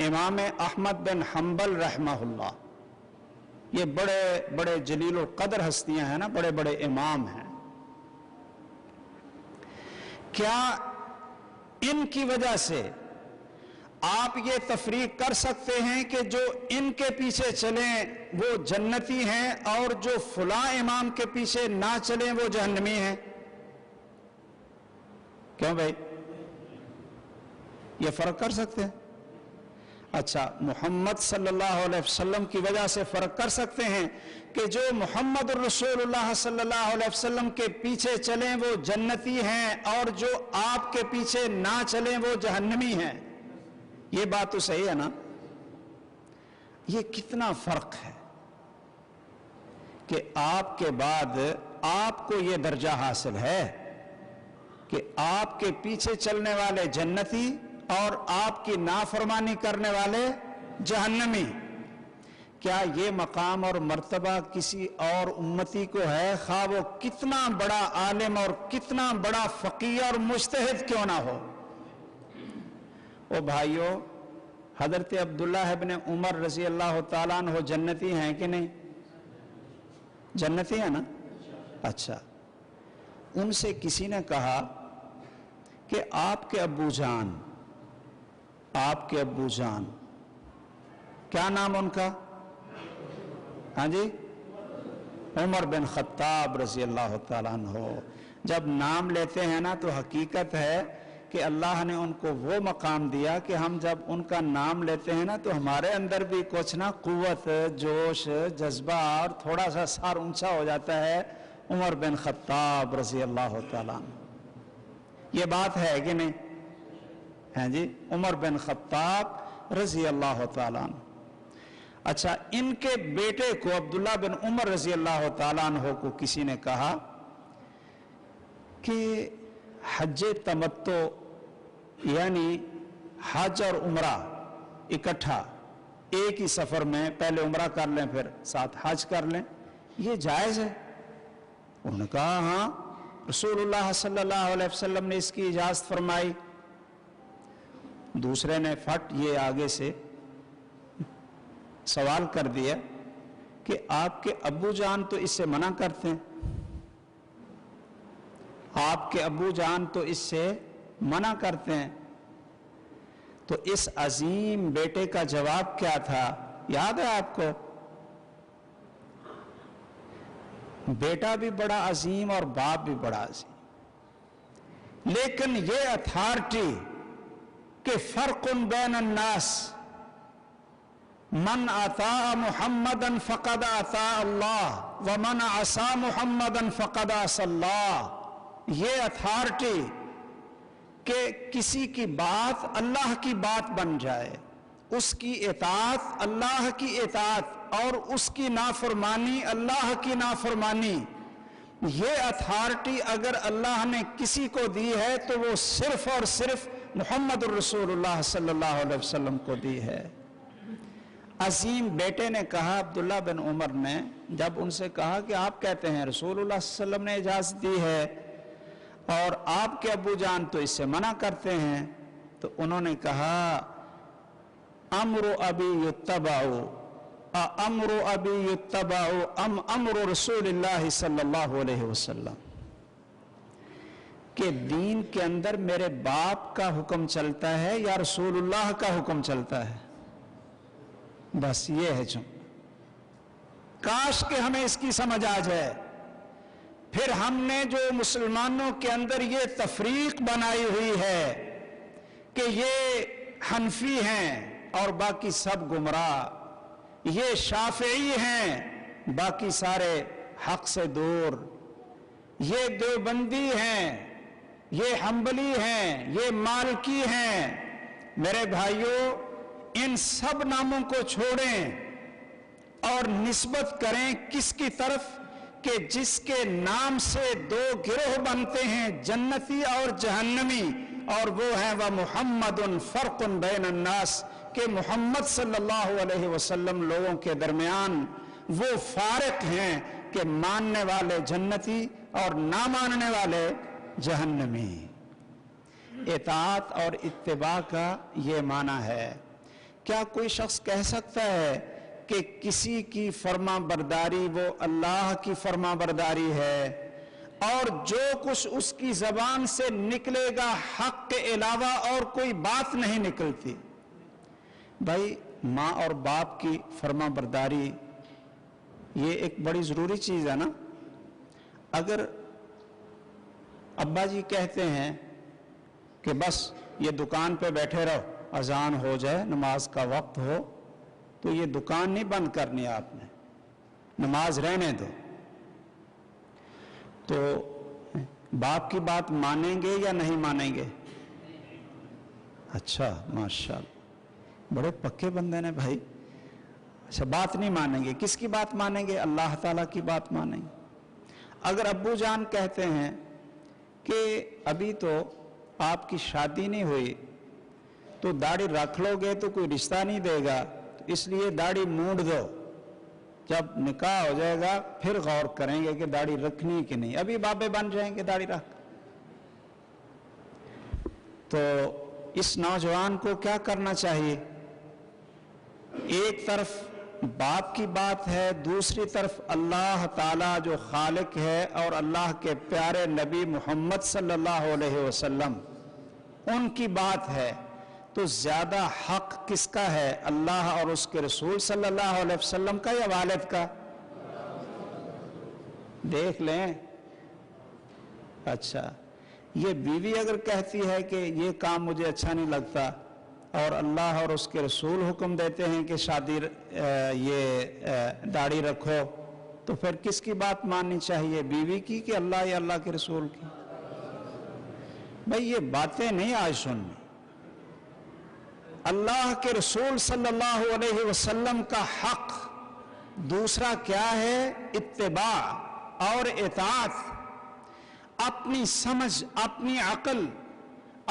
امام احمد بن حنبل رحمہ اللہ، یہ بڑے بڑے جلیل القدر ہستیاں ہیں نا، بڑے بڑے امام ہیں۔ کیا ان کی وجہ سے آپ یہ تفریق کر سکتے ہیں کہ جو ان کے پیچھے چلیں وہ جنتی ہیں اور جو فلاں امام کے پیچھے نہ چلیں وہ جہنمی ہیں؟ کیوں بھائی؟ یہ فرق کر سکتے ہیں؟ اچھا، محمد صلی اللہ علیہ وسلم کی وجہ سے فرق کر سکتے ہیں کہ جو محمد الرسول اللہ صلی اللہ علیہ وسلم کے پیچھے چلیں وہ جنتی ہیں اور جو آپ کے پیچھے نہ چلیں وہ جہنمی ہیں؟ یہ بات تو صحیح ہے نا؟ یہ کتنا فرق ہے کہ آپ کے بعد آپ کو یہ درجہ حاصل ہے کہ آپ کے پیچھے چلنے والے جنتی اور آپ کی نافرمانی کرنے والے جہنمی۔ کیا یہ مقام اور مرتبہ کسی اور امتی کو ہے، خواہ وہ کتنا بڑا عالم اور کتنا بڑا فقیہ اور مجتہد کیوں نہ ہو؟ او بھائیو، حضرت عبداللہ ابن عمر رضی اللہ تعالیٰ عنہ جنتی ہیں کہ نہیں؟ جنتی ہیں نا؟ اچھا، ان سے کسی نے کہا کہ آپ کے ابو جان کیا نام ان کا؟ ہاں جی، عمر بن خطاب رضی اللہ تعالیٰ عنہ۔ جب نام لیتے ہیں نا تو حقیقت ہے کہ اللہ نے ان کو وہ مقام دیا کہ ہم جب ان کا نام لیتے ہیں نا تو ہمارے اندر بھی کچھ نا قوت، جوش، جذبہ اور تھوڑا سا سر اونچا ہو جاتا ہے۔ عمر بن خطاب رضی اللہ تعالیٰ عنہ، یہ بات ہے کہ نہیں؟ ہیں جی، عمر بن خطاب رضی اللہ تعالیٰ عنہ۔ اچھا، ان کے بیٹے کو عبداللہ بن عمر رضی اللہ تعالیٰ عنہ کو کسی نے کہا کہ حج تمتع یعنی حج اور عمرہ اکٹھا ایک ہی سفر میں، پہلے عمرہ کر لیں پھر ساتھ حج کر لیں، یہ جائز ہے؟ انہوں نے کہا ہاں، رسول اللہ صلی اللہ علیہ وسلم نے اس کی اجازت فرمائی۔ دوسرے نے فٹ یہ آگے سے سوال کر دیا کہ آپ کے ابو جان تو اس سے منع کرتے ہیں، آپ کے ابو جان تو اس سے منع کرتے ہیں، تو اس عظیم بیٹے کا جواب کیا تھا یاد ہے آپ کو؟ بیٹا بھی بڑا عظیم اور باپ بھی بڑا عظیم، لیکن یہ اتھارٹی کہ فرق بین الناس، من اطاع محمدا فقد اطاع اللہ ومن عصى محمدا فقد عصى اللہ، یہ اتھارٹی کہ کسی کی بات اللہ کی بات بن جائے، اس کی اطاعت اللہ کی اطاعت اور اس کی نافرمانی اللہ کی نافرمانی، یہ اتھارٹی اگر اللہ نے کسی کو دی ہے تو وہ صرف اور صرف محمد الرسول اللہ صلی اللہ علیہ وسلم کو دی ہے۔ عظیم بیٹے نے کہا، عبداللہ بن عمر نے جب ان سے کہا کہ آپ کہتے ہیں رسول اللہ صلی اللہ علیہ وسلم نے اجازت دی ہے اور آپ کے ابو جان تو اس سے منع کرتے ہیں، تو انہوں نے کہا امر ابی یتبع امر ابی یتبع ام امر رسول اللہ صلی اللہ علیہ وسلم، کہ دین کے اندر میرے باپ کا حکم چلتا ہے یا رسول اللہ کا حکم چلتا ہے، بس یہ ہے جو کاش کہ ہمیں اس کی سمجھ آ جائے۔ پھر ہم نے جو مسلمانوں کے اندر یہ تفریق بنائی ہوئی ہے کہ یہ حنفی ہیں اور باقی سب گمراہ، یہ شافعی ہیں باقی سارے حق سے دور، یہ دیوبندی ہیں، یہ حنبلی ہیں، یہ مالکی ہیں، میرے بھائیوں ان سب ناموں کو چھوڑیں اور نسبت کریں کس کی طرف کہ جس کے نام سے دو گروہ بنتے ہیں جنتی اور جہنمی، اور وہ ہیں وَمُحَمَّدٌ فَرْقٌ بَيْنَ النَّاسِ، کہ محمد صلی اللہ علیہ وسلم لوگوں کے درمیان وہ فارق ہیں کہ ماننے والے جنتی اور نہ ماننے والے جہنمی۔ اطاعت اور اتباع کا یہ معنی ہے۔ کیا کوئی شخص کہہ سکتا ہے کہ کسی کی فرما برداری وہ اللہ کی فرما برداری ہے اور جو کچھ اس کی زبان سے نکلے گا حق کے علاوہ اور کوئی بات نہیں نکلتی؟ بھائی ماں اور باپ کی فرما برداری یہ ایک بڑی ضروری چیز ہے نا۔ اگر ابا جی کہتے ہیں کہ بس یہ دکان پہ بیٹھے رہو، اذان ہو جائے نماز کا وقت ہو تو یہ دکان نہیں بند کرنی، آپ نے نماز رہنے دو، تو باپ کی بات مانیں گے یا نہیں مانیں گے؟ اچھا ماشاءاللہ، بڑے پکے بندے نے بھائی۔ اچھا بات نہیں مانیں گے، کس کی بات مانیں گے؟ اللہ تعالیٰ کی بات مانیں گے۔ اگر ابو جان کہتے ہیں کہ ابھی تو آپ کی شادی نہیں ہوئی تو داڑھی رکھ لو گے تو کوئی رشتہ نہیں دے گا، تو اس لیے داڑھی مونڈ دو، جب نکاح ہو جائے گا پھر غور کریں گے کہ داڑھی رکھنی کہ نہیں، ابھی بابے بن جائیں گے داڑھی رکھ۔ تو اس نوجوان کو کیا کرنا چاہیے؟ ایک طرف باپ کی بات ہے، دوسری طرف اللہ تعالیٰ جو خالق ہے اور اللہ کے پیارے نبی محمد صلی اللہ علیہ وسلم ان کی بات ہے، تو زیادہ حق کس کا ہے؟ اللہ اور اس کے رسول صلی اللہ علیہ وسلم کا یا والد کا؟ دیکھ لیں۔ اچھا یہ بیوی اگر کہتی ہے کہ یہ کام مجھے اچھا نہیں لگتا اور اللہ اور اس کے رسول حکم دیتے ہیں کہ شادی یہ داڑھی رکھو، تو پھر کس کی بات ماننی چاہیے، بیوی کی کہ اللہ یا اللہ کے رسول کی؟ بھئی یہ باتیں نہیں آج سننی۔ اللہ کے رسول صلی اللہ علیہ وسلم کا حق دوسرا کیا ہے؟ اتباع اور اطاعت۔ اپنی سمجھ، اپنی عقل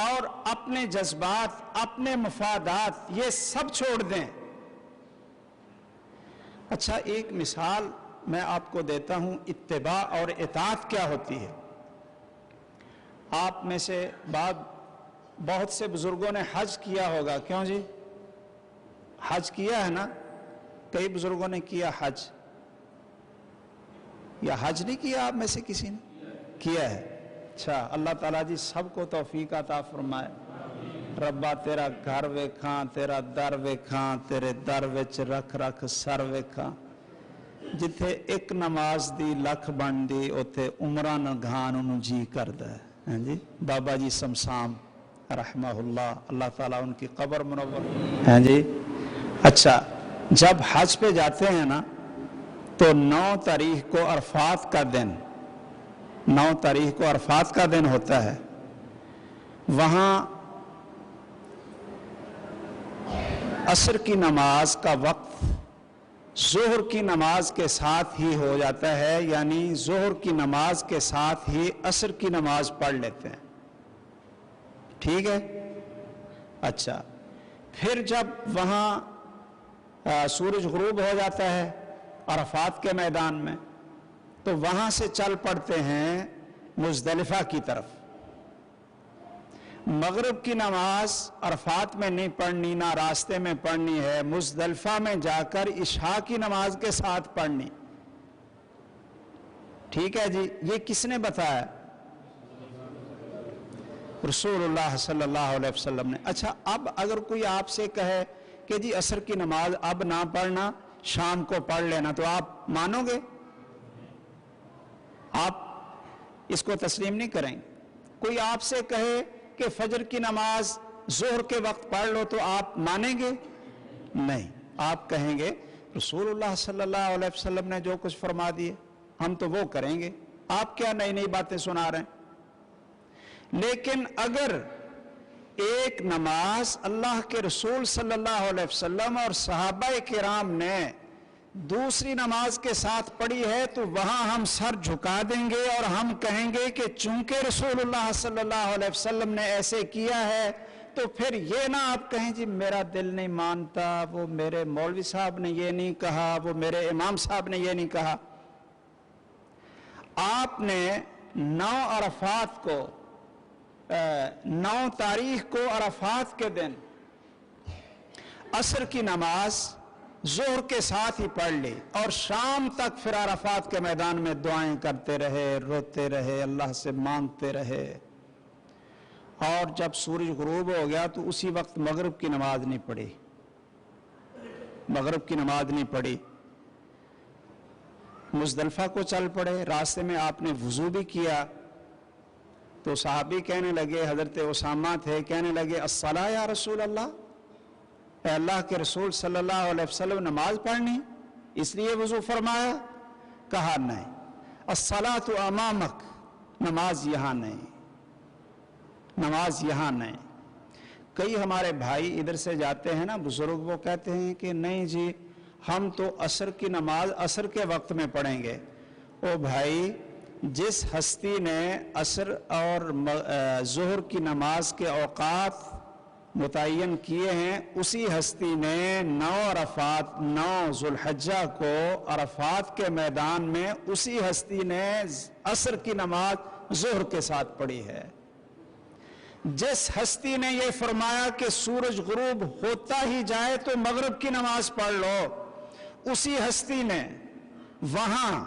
اور اپنے جذبات، اپنے مفادات یہ سب چھوڑ دیں۔ اچھا ایک مثال میں آپ کو دیتا ہوں، اتباع اور اطاعت کیا ہوتی ہے۔ آپ میں سے بہت سے بزرگوں نے حج کیا ہوگا، کیوں جی؟ حج کیا ہے نا؟ کئی بزرگوں نے کیا حج، یا حج نہیں کیا آپ میں سے کسی نے؟ کیا ہے۔ اچھا اللہ تعالیٰ جی سب کو توفیق عطا فرمائے۔ ربا تیرا گھر ویکھاں، تیرا در ویکھاں، تیرے در وچ رکھ رکھ سر ویکھاں، جتھے ایک نماز دی لکھ بن دی اوتھے عمرہ نگھان انہوں جی کردا ہے۔ جی بابا جی سمسام رحمہ اللہ، اللہ تعالیٰ ان کی قبر منور ہے جی۔ اچھا جب حج پہ جاتے ہیں نا تو 9 تاریخ کو عرفات کا دن، 9 تاریخ کو عرفات کا دن ہوتا ہے، وہاں عصر کی نماز کا وقت ظہر کی نماز کے ساتھ ہی ہو جاتا ہے، یعنی ظہر کی نماز کے ساتھ ہی عصر کی نماز پڑھ لیتے ہیں، ٹھیک ہے؟ اچھا، پھر جب وہاں سورج غروب ہو جاتا ہے عرفات کے میدان میں، تو وہاں سے چل پڑتے ہیں مزدلفہ کی طرف۔ مغرب کی نماز عرفات میں نہیں پڑھنی، نہ راستے میں پڑھنی ہے، مزدلفہ میں جا کر عشاء کی نماز کے ساتھ پڑھنی، ٹھیک ہے جی؟ یہ کس نے بتایا؟ رسول اللہ صلی اللہ علیہ وسلم نے۔ اچھا، اب اگر کوئی آپ سے کہے کہ جی عصر کی نماز اب نہ پڑھنا، شام کو پڑھ لینا، تو آپ مانو گے؟ آپ اس کو تسلیم نہیں کریں گے؟ کوئی آپ سے کہے کہ فجر کی نماز ظہر کے وقت پڑھ لو، تو آپ مانیں گے؟ نہیں، آپ کہیں گے رسول اللہ صلی اللہ علیہ وسلم نے جو کچھ فرما دیے ہم تو وہ کریں گے، آپ کیا نئی نئی باتیں سنا رہے ہیں؟ لیکن اگر ایک نماز اللہ کے رسول صلی اللہ علیہ وسلم اور صحابہ کرام نے دوسری نماز کے ساتھ پڑھی ہے، تو وہاں ہم سر جھکا دیں گے اور ہم کہیں گے کہ چونکہ رسول اللہ صلی اللہ علیہ وسلم نے ایسے کیا ہے، تو پھر یہ نہ آپ کہیں جی میرا دل نہیں مانتا، وہ میرے مولوی صاحب نے یہ نہیں کہا، وہ میرے امام صاحب نے یہ نہیں کہا۔ آپ نے 9 عرفات کو 9 تاریخ کو عرفات کے دن عصر کی نماز ظہر کے ساتھ ہی پڑھ لی، اور شام تک پھر عرفات کے میدان میں دعائیں کرتے رہے، روتے رہے، اللہ سے مانگتے رہے، اور جب سورج غروب ہو گیا تو اسی وقت مغرب کی نماز نہیں پڑھی، مغرب کی نماز نہیں پڑھی، مزدلفہ کو چل پڑے۔ راستے میں آپ نے وضو بھی کیا، تو صحابی کہنے لگے، حضرت اسامہ تھے، کہنے لگے الصلاۃ یا رسول اللہ، اے اللہ کے رسول صلی اللہ علیہ وسلم، نماز پڑھنی اس لیے وضو فرمایا؟ کہا نہیں، الصلاۃ امامک، نماز یہاں نہیں، نماز یہاں نہیں۔ کئی ہمارے بھائی ادھر سے جاتے ہیں نا بزرگ، وہ کہتے ہیں کہ نہیں جی ہم تو عصر کی نماز عصر کے وقت میں پڑھیں گے۔ او بھائی، جس ہستی نے عصر اور ظہر کی نماز کے اوقات متعین کیے ہیں، اسی ہستی نے 9 عرفات 9 ذوالحجہ کو عرفات کے میدان میں اسی ہستی نے عصر کی نماز ظہر کے ساتھ پڑھی ہے۔ جس ہستی نے یہ فرمایا کہ سورج غروب ہوتا ہی جائے تو مغرب کی نماز پڑھ لو، اسی ہستی نے وہاں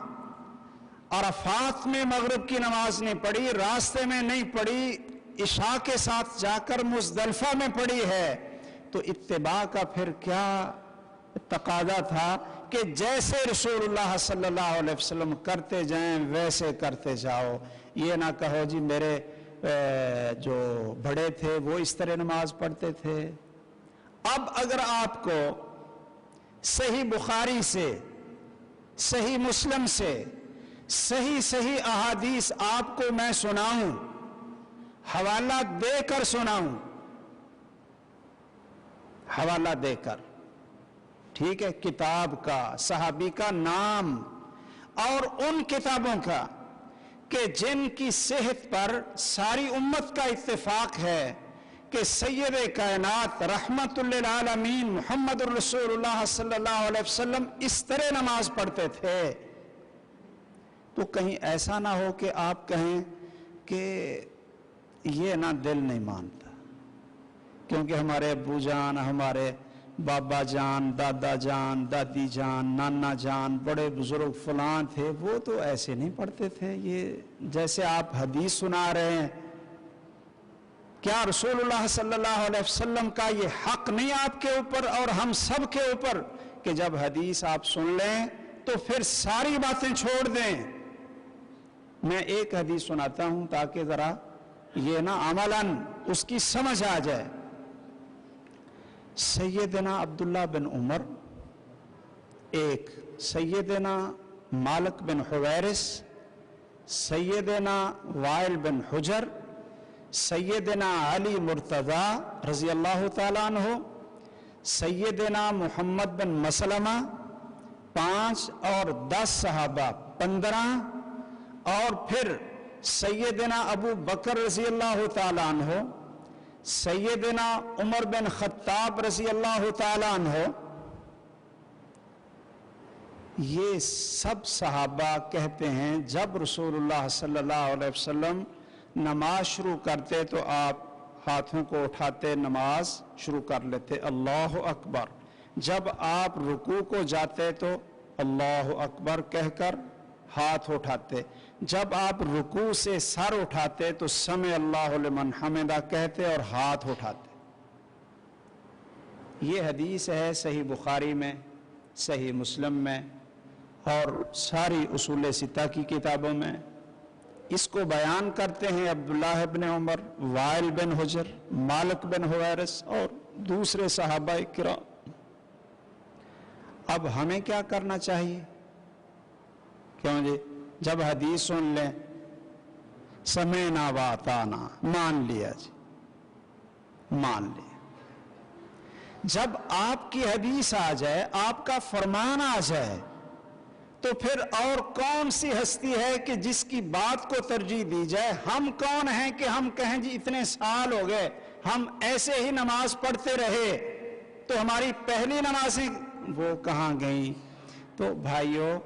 عرفات میں مغرب کی نماز نہیں پڑھی، راستے میں نہیں پڑھی، عشاء کے ساتھ جا کر مزدلفہ میں پڑھی ہے، تو اتباع کا پھر کیا تقاضا تھا کہ جیسے رسول اللہ صلی اللہ علیہ وسلم کرتے جائیں ویسے کرتے جاؤ۔ یہ نہ کہو جی میرے جو بڑے تھے وہ اس طرح نماز پڑھتے تھے۔ اب اگر آپ کو صحیح بخاری سے، صحیح مسلم سے صحیح احادیث آپ کو میں سناؤں، حوالہ دے کر سناؤں، حوالہ دے کر، ٹھیک ہے، کتاب کا، صحابی کا نام، اور ان کتابوں کا کہ جن کی صحت پر ساری امت کا اتفاق ہے کہ سید کائنات رحمت للعالمین محمد الرسول اللہ صلی اللہ علیہ وسلم اس طرح نماز پڑھتے تھے، تو کہیں ایسا نہ ہو کہ آپ کہیں کہ یہ نہ دل نہیں مانتا، کیونکہ ہمارے ابو جان، ہمارے بابا جان، دادا جان، دادی جان، نانا جان، بڑے بزرگ فلاں تھے، وہ تو ایسے نہیں پڑھتے تھے۔ یہ جیسے آپ حدیث سنا رہے ہیں، کیا رسول اللہ صلی اللہ علیہ وسلم کا یہ حق نہیں آپ کے اوپر اور ہم سب کے اوپر کہ جب حدیث آپ سن لیں تو پھر ساری باتیں چھوڑ دیں؟ میں ایک حدیث سناتا ہوں تاکہ ذرا یہ نا عملاً اس کی سمجھ آ جائے۔ سیدنا عبداللہ بن عمر، ایک سیدنا مالک بن حویرث، سیدنا وائل بن حجر، سیدنا علی مرتضی رضی اللہ تعالیٰ عنہ، سیدنا محمد بن مسلمہ، 5 اور 10 صحابہ 15 اور پھر سیدنا ابو بکر رضی اللہ تعالیٰ عنہ، سیدنا عمر بن خطاب رضی اللہ تعالیٰ عنہ، یہ سب صحابہ کہتے ہیں جب رسول اللہ صلی اللہ علیہ وسلم نماز شروع کرتے تو آپ ہاتھوں کو اٹھاتے نماز شروع کر لیتے، اللہ اکبر۔ جب آپ رکوع کو جاتے تو اللہ اکبر کہہ کر ہاتھ اٹھاتے، جب آپ رکوع سے سر اٹھاتے تو سمع اللہ لمن حمدہ کہتے اور ہاتھ اٹھاتے۔ یہ حدیث ہے صحیح بخاری میں، صحیح مسلم میں اور ساری اصول ستہ کی کتابوں میں۔ اس کو بیان کرتے ہیں عبداللہ بن عمر، وائل بن حجر، مالک بن حویرث اور دوسرے صحابہ کرام۔ اب ہمیں کیا کرنا چاہیے؟ کیوں جی؟ جب حدیث سن لیں سمعنا واطعنا، مان لیا جی، مان لیا۔ جب آپ کی حدیث آ جائے، آپ کا فرمان آ جائے، تو پھر اور کون سی ہستی ہے کہ جس کی بات کو ترجیح دی جائے؟ ہم کون ہیں کہ ہم کہیں جی اتنے سال ہو گئے ہم ایسے ہی نماز پڑھتے رہے تو ہماری پہلی نمازیں وہ کہاں گئیں؟ تو بھائیوں،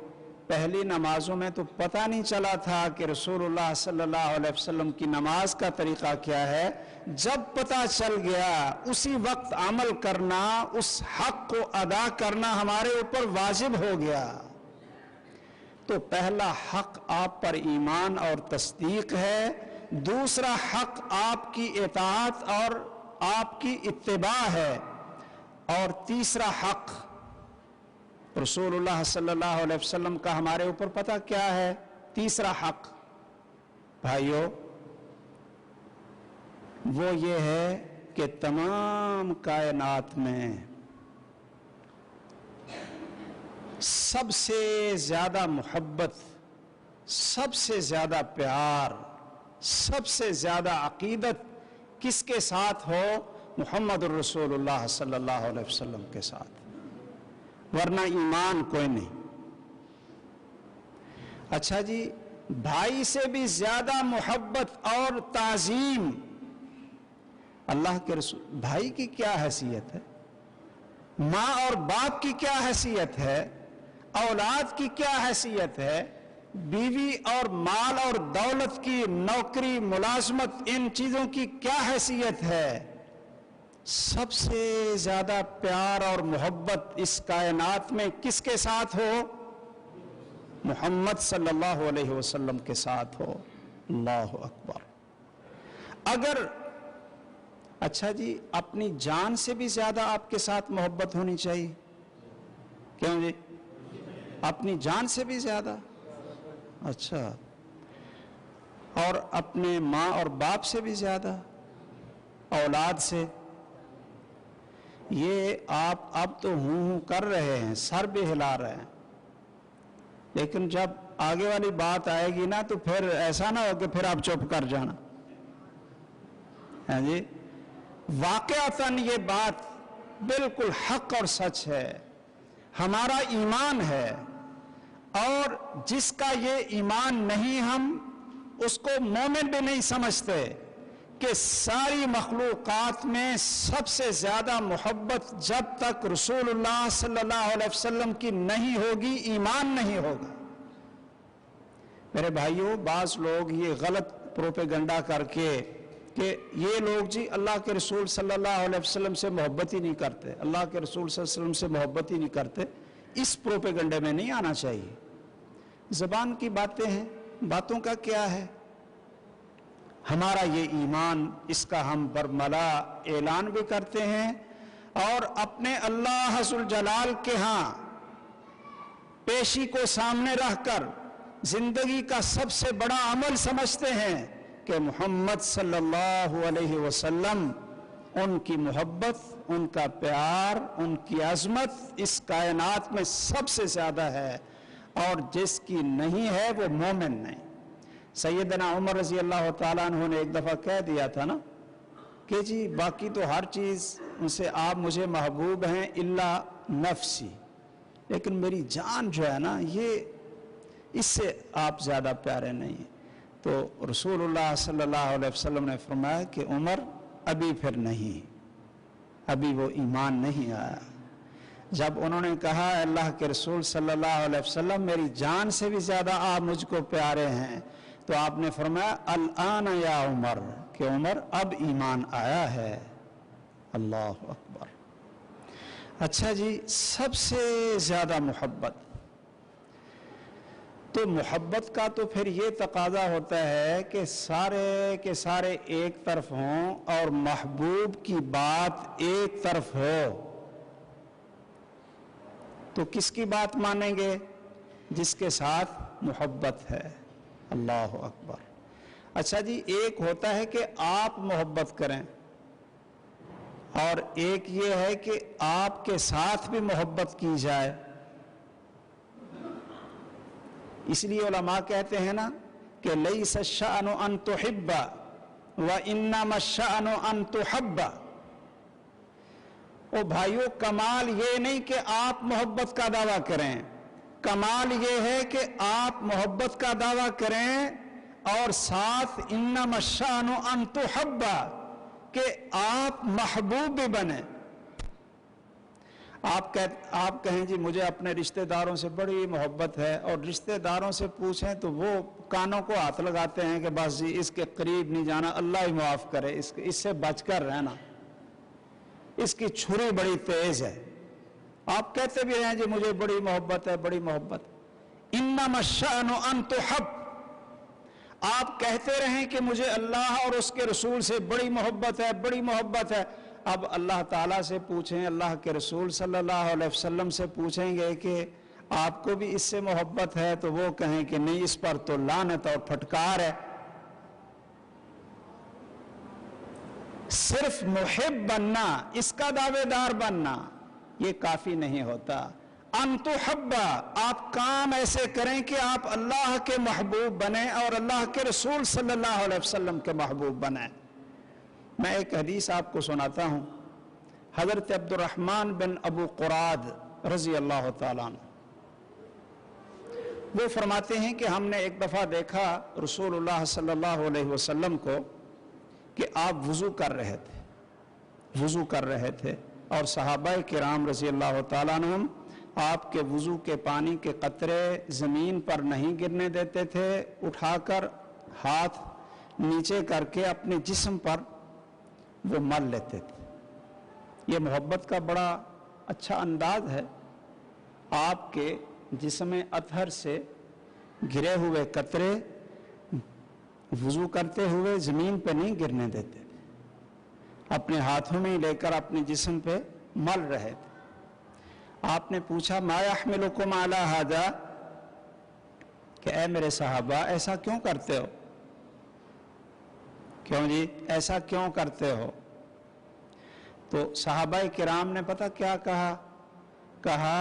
پہلی نمازوں میں تو پتہ نہیں چلا تھا کہ رسول اللہ صلی اللہ علیہ وسلم کی نماز کا طریقہ کیا ہے۔ جب پتہ چل گیا اسی وقت عمل کرنا، اس حق کو ادا کرنا ہمارے اوپر واجب ہو گیا۔ تو پہلا حق آپ پر ایمان اور تصدیق ہے، دوسرا حق آپ کی اطاعت اور آپ کی اتباع ہے، اور تیسرا حق رسول اللہ صلی اللہ علیہ وسلم کا ہمارے اوپر پتہ کیا ہے؟ تیسرا حق بھائیو وہ یہ ہے کہ تمام کائنات میں سب سے زیادہ محبت، سب سے زیادہ پیار، سب سے زیادہ عقیدت کس کے ساتھ ہو؟ محمد الرسول اللہ صلی اللہ علیہ وسلم کے ساتھ، ورنہ ایمان کوئی نہیں۔ اچھا جی، بھائی سے بھی زیادہ محبت اور تعظیم اللہ کے رسول۔ بھائی کی کیا حیثیت ہے؟ ماں اور باپ کی کیا حیثیت ہے؟ اولاد کی کیا حیثیت ہے؟ بیوی اور مال اور دولت کی، نوکری، ملازمت، ان چیزوں کی کیا حیثیت ہے؟ سب سے زیادہ پیار اور محبت اس کائنات میں کس کے ساتھ ہو؟ محمد صلی اللہ علیہ وسلم کے ساتھ ہو۔ اللہ اکبر۔ اگر اچھا جی، اپنی جان سے بھی زیادہ آپ کے ساتھ محبت ہونی چاہیے، کیوں جی؟ اپنی جان سے بھی زیادہ؟ اچھا، اور اپنے ماں اور باپ سے بھی زیادہ، اولاد سے؟ یہ آپ اب تو ہوں کر رہے ہیں، سر بھی ہلا رہے ہیں، لیکن جب آگے والی بات آئے گی نا تو پھر ایسا نہ ہو کہ پھر آپ چپ کر جانا۔ ہاں جی، واقعتاً یہ بات بالکل حق اور سچ ہے، ہمارا ایمان ہے، اور جس کا یہ ایمان نہیں ہم اس کو مومن بھی نہیں سمجھتے کہ ساری مخلوقات میں سب سے زیادہ محبت جب تک رسول اللہ صلی اللہ علیہ وسلم کی نہیں ہوگی، ایمان نہیں ہوگا۔ میرے بھائیوں، بعض لوگ یہ غلط پروپیگنڈا کر کے کہ یہ لوگ جی اللہ کے رسول صلی اللہ علیہ وسلم سے محبت ہی نہیں کرتے، اللہ کے رسول صلی اللہ علیہ وسلم سے محبت ہی نہیں کرتے، اس پروپیگنڈے میں نہیں آنا چاہیے۔ زبان کی باتیں ہیں، باتوں کا کیا ہے؟ ہمارا یہ ایمان، اس کا ہم برملا اعلان بھی کرتے ہیں، اور اپنے اللہ ذوالجلال کے ہاں پیشی کو سامنے رکھ کر زندگی کا سب سے بڑا عمل سمجھتے ہیں کہ محمد صلی اللہ علیہ وسلم، ان کی محبت، ان کا پیار، ان کی عظمت اس کائنات میں سب سے زیادہ ہے، اور جس کی نہیں ہے وہ مومن نہیں۔ سیدنا عمر رضی اللہ تعالیٰ عنہ نے ایک دفعہ کہہ دیا تھا نا کہ جی باقی تو ہر چیز ان سے آپ مجھے محبوب ہیں الا نفسی، لیکن میری جان جو ہے نا یہ اس سے آپ زیادہ پیارے نہیں ہیں. تو رسول اللہ صلی اللہ علیہ وسلم نے فرمایا کہ عمر ابھی پھر نہیں، ابھی وہ ایمان نہیں آیا. جب انہوں نے کہا اللہ کے رسول صلی اللہ علیہ وسلم میری جان سے بھی زیادہ آپ مجھ کو پیارے ہیں، تو آپ نے فرمایا الآن یا عمر، کہ عمر اب ایمان آیا ہے. اللہ اکبر. اچھا جی، سب سے زیادہ محبت، تو محبت کا تو پھر یہ تقاضا ہوتا ہے کہ سارے کے سارے ایک طرف ہوں اور محبوب کی بات ایک طرف ہو. تو کس کی بات مانیں گے؟ جس کے ساتھ محبت ہے. اللہ اکبر. اچھا جی، ایک ہوتا ہے کہ آپ محبت کریں، اور ایک یہ ہے کہ آپ کے ساتھ بھی محبت کی جائے. اس لیے علماء کہتے ہیں نا کہ لیس الشأن ان تحب وانما الشأن ان تحب. او بھائیو، کمال یہ نہیں کہ آپ محبت کا دعویٰ کریں، کمال یہ ہے کہ آپ محبت کا دعویٰ کریں اور ساتھ انما الشأن ان تحب، کہ آپ محبوب بھی بنیں. آپ کہیں جی مجھے اپنے رشتہ داروں سے بڑی محبت ہے، اور رشتہ داروں سے پوچھیں تو وہ کانوں کو ہاتھ لگاتے ہیں کہ بس جی اس کے قریب نہیں جانا، اللہ ہی معاف کرے، اس سے بچ کر رہنا، اس کی چھری بڑی تیز ہے. آپ کہتے بھی ہیں جی مجھے بڑی محبت ہے، بڑی محبت. انما الشأن ان تحب. آپ کہتے رہیں کہ مجھے اللہ اور اس کے رسول سے بڑی محبت ہے، بڑی محبت ہے. اب اللہ تعالیٰ سے پوچھیں، اللہ کے رسول صلی اللہ علیہ وسلم سے پوچھیں گے کہ آپ کو بھی اس سے محبت ہے، تو وہ کہیں کہ نہیں، اس پر تو لعنت اور پھٹکار ہے. صرف محب بننا، اس کا دعوے دار بننا، یہ کافی نہیں ہوتا. ان تحب، آپ کام ایسے کریں کہ آپ اللہ کے محبوب بنیں اور اللہ کے رسول صلی اللہ علیہ وسلم کے محبوب بنیں. میں ایک حدیث آپ کو سناتا ہوں. حضرت عبد الرحمن بن ابو قراد رضی اللہ تعالیٰ عنہ، وہ فرماتے ہیں کہ ہم نے ایک دفعہ دیکھا رسول اللہ صلی اللہ علیہ وسلم کو کہ آپ وضو کر رہے تھے اور صحابہ کرام رضی اللہ تعالیٰ عنہم آپ کے وضو کے پانی کے قطرے زمین پر نہیں گرنے دیتے تھے، اٹھا کر ہاتھ نیچے کر کے اپنے جسم پر وہ مل لیتے تھے. یہ محبت کا بڑا اچھا انداز ہے. آپ کے جسم اطہر سے گرے ہوئے قطرے وضو کرتے ہوئے زمین پہ نہیں گرنے دیتے تھے، اپنے ہاتھوں میں ہی لے کر اپنے جسم پہ مل رہے تھے. آپ نے پوچھا ما یحملکم علی ھذا، کہ اے میرے صحابہ ایسا کیوں کرتے ہو؟ کیوں جی ایسا کیوں کرتے ہو؟ تو صحابہ کرام نے پتہ کیا کہا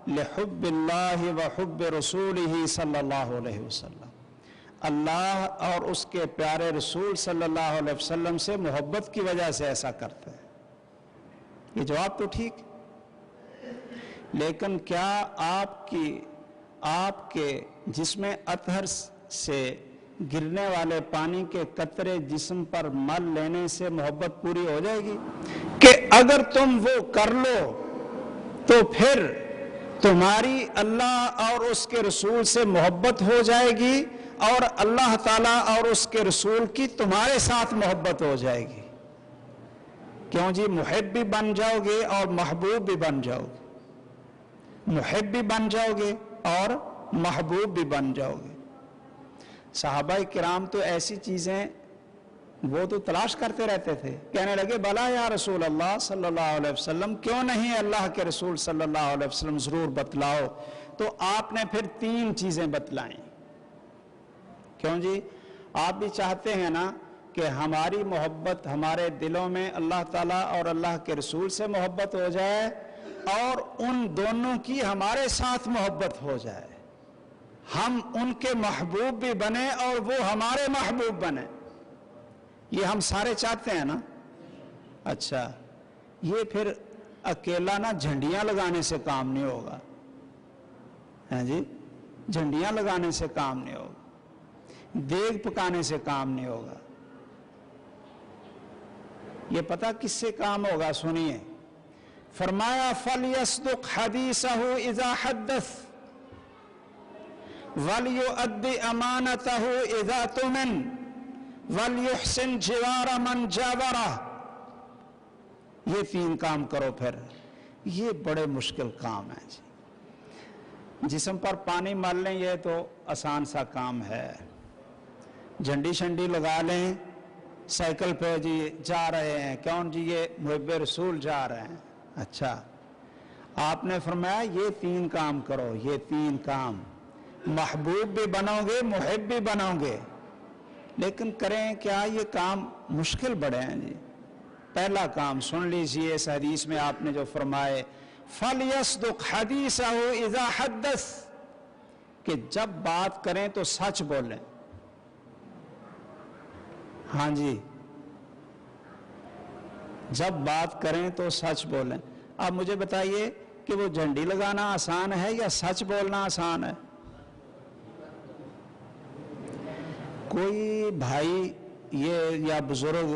لحب اللہ و حب رسولہ صلی اللہ علیہ وسلم. اللہ اور اس کے پیارے رسول صلی اللہ علیہ وسلم سے محبت کی وجہ سے ایسا کرتے ہیں. یہ جواب تو ٹھیک، لیکن کیا آپ کے جسم اطہر سے گرنے والے پانی کے قطرے جسم پر مل لینے سے محبت پوری ہو جائے گی؟ کہ اگر تم وہ کر لو تو پھر تمہاری اللہ اور اس کے رسول سے محبت ہو جائے گی، اور اللہ تعالیٰ اور اس کے رسول کی تمہارے ساتھ محبت ہو جائے گی. کیوں جی محب بھی بن جاؤ گے اور محبوب بھی بن جاؤ گے. محب بھی بن جاؤ گے اور محبوب بھی بن جاؤ گے. صحابہ کرام تو ایسی چیزیں وہ تو تلاش کرتے رہتے تھے، کہنے لگے بلا یا رسول اللہ صلی اللہ علیہ وسلم، کیوں نہیں اللہ کے رسول صلی اللہ علیہ وسلم ضرور بتلاؤ. تو آپ نے پھر 3 چیزیں بتلائیں. کیوں جی آپ بھی چاہتے ہیں نا کہ ہماری محبت ہمارے دلوں میں اللہ تعالیٰ اور اللہ کے رسول سے محبت ہو جائے، اور ان دونوں کی ہمارے ساتھ محبت ہو جائے، ہم ان کے محبوب بھی بنے اور وہ ہمارے محبوب بنے. یہ ہم سارے چاہتے ہیں نا. اچھا، یہ پھر اکیلا نہ جھنڈیاں لگانے سے کام نہیں ہوگا. ہیں جی، جھنڈیاں لگانے سے کام نہیں ہوگا، دیگ پکانے سے کام نہیں ہوگا۔ یہ پتہ کس سے کام ہوگا؟ سنیے، فرمایا فَلْيَصْدُقْ حَدِيثَهُ إِذَا حَدَّثَ وَلْيُؤَدِّ أَمَانَتَهُ إِذَا تُؤْمِنَ وَلْيُحْسِنْ جِوَارَ مَنْ جَاوَرَهُ۔ یہ 3 کام کرو۔ پھر یہ بڑے مشکل کام ہیں جی۔ جسم پر پانی مال لیں یہ تو آسان سا کام ہے، جھنڈی شنڈی لگا لیں، سائیکل پہ جی جا رہے ہیں، کون جی؟ یہ محب رسول جا رہے ہیں۔ اچھا، آپ نے فرمایا یہ 3 کام کرو، یہ 3 کام، محبوب بھی بنو گے، محب بھی بنو گے، لیکن کریں کیا؟ یہ کام مشکل بڑے ہیں جی۔ پہلا کام سن لیجئے، اس حدیث میں آپ نے جو فرمائے فَلْيَصْدُقْ حَدِيثَهُ إِذَا حَدَّثَ، کہ جب بات کریں تو سچ بولیں۔ ہاں جی، جب بات کریں تو سچ بولیں۔ اب مجھے بتائیے کہ وہ جھنڈی لگانا آسان ہے یا سچ بولنا آسان ہے؟ کوئی بھائی یہ یا بزرگ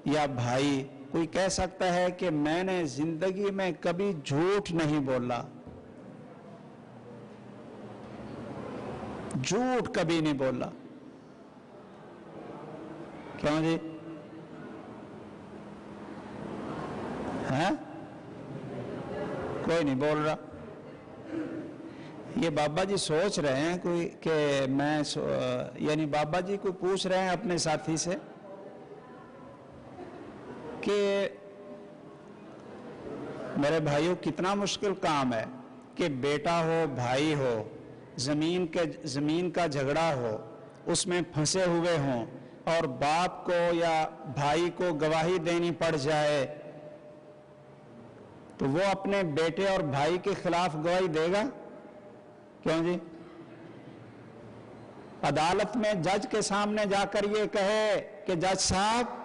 یا بھائی کوئی کہہ سکتا ہے کہ میں نے زندگی میں کبھی جھوٹ نہیں بولا، جھوٹ کبھی نہیں بولا؟ کیوں جی؟ ہیں؟ کوئی نہیں بول رہا۔ یہ بابا جی سوچ رہے ہیں کوئی کہ میں یعنی بابا جی کو پوچھ رہے ہیں اپنے ساتھی سے کہ میرے بھائیوں کتنا مشکل کام ہے کہ بیٹا ہو، بھائی ہو، زمین کا جھگڑا ہو، اس میں پھنسے ہوئے ہوں اور باپ کو یا بھائی کو گواہی دینی پڑ جائے تو وہ اپنے بیٹے اور بھائی کے خلاف گواہی دے گا؟ کیوں جی؟ عدالت میں جج کے سامنے جا کر یہ کہے کہ جج صاحب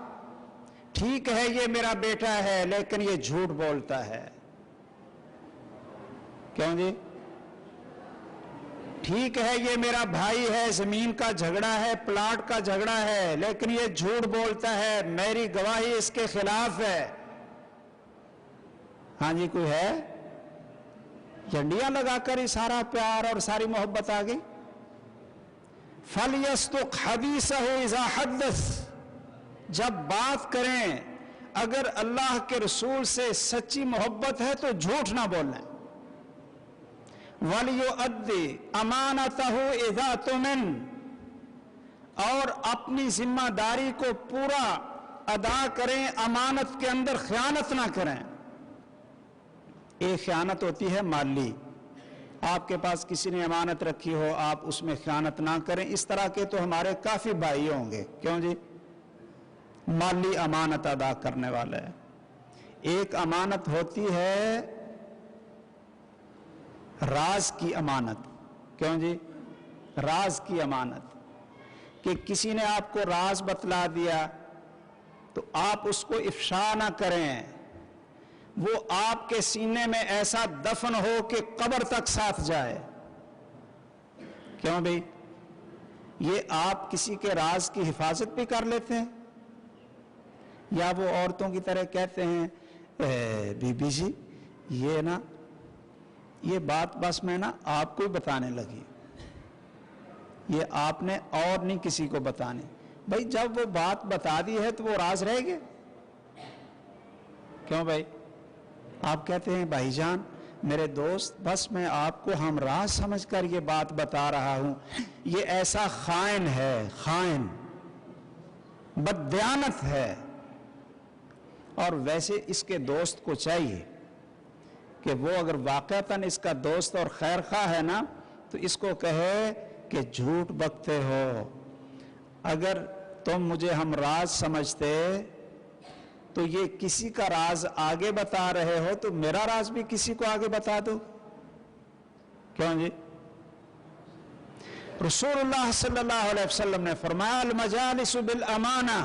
ٹھیک ہے یہ میرا بیٹا ہے لیکن یہ جھوٹ بولتا ہے، کیوں جی؟ ٹھیک ہے یہ میرا بھائی ہے، زمین کا جھگڑا ہے، پلاٹ کا جھگڑا ہے، لیکن یہ جھوٹ بولتا ہے، میری گواہی اس کے خلاف ہے۔ ہاں جی، کوئی ہے؟ جھنڈیاں لگا کر ہی سارا پیار اور ساری محبت آ گئی۔ فَلْيَصْدُقْ حَدِيثَهُ إِذَا حَدَّثَ، جب بات کریں اگر اللہ کے رسول سے سچی محبت ہے تو جھوٹ نہ بولیں۔ وَلْيُؤَدِّ أَمَانَتَهُ إِذَا تُؤْمِنَ، اور اپنی ذمہ داری کو پورا ادا کریں، امانت کے اندر خیانت نہ کریں۔ ایک خیانت ہوتی ہے مالی، آپ کے پاس کسی نے امانت رکھی ہو، آپ اس میں خیانت نہ کریں۔ اس طرح کے تو ہمارے کافی بھائی ہوں گے، کیوں جی؟ مالی امانت ادا کرنے والے۔ ایک امانت ہوتی ہے راز کی امانت، کیوں جی؟ راز کی امانت، کہ کسی نے آپ کو راز بتلا دیا تو آپ اس کو افشا نہ کریں، وہ آپ کے سینے میں ایسا دفن ہو کہ قبر تک ساتھ جائے۔ کیوں بھئی؟ یہ آپ کسی کے راز کی حفاظت بھی کر لیتے ہیں، یا وہ عورتوں کی طرح کہتے ہیں بی بی جی یہ نا یہ بات بس میں نا آپ کو ہی بتانے لگی، یہ آپ نے اور نہیں کسی کو بتانے۔ بھئی جب وہ بات بتا دی ہے تو وہ راز رہے گے؟ کیوں بھائی؟ آپ کہتے ہیں بھائی جان میرے دوست بس میں آپ کو ہم راز سمجھ کر یہ بات بتا رہا ہوں، یہ ایسا خائن ہے، خائن بددیانت ہے، اور ویسے اس کے دوست کو چاہیے کہ وہ اگر واقعتاً اس کا دوست اور خیر خواہ ہے نا تو اس کو کہے کہ جھوٹ بکتے ہو، اگر تم مجھے ہم راز سمجھتے تو یہ کسی کا راز آگے بتا رہے ہو تو میرا راز بھی کسی کو آگے بتا دو۔ کیوں جی؟ رسول اللہ صلی اللہ علیہ وسلم نے فرمایا المجالس بالامانہ،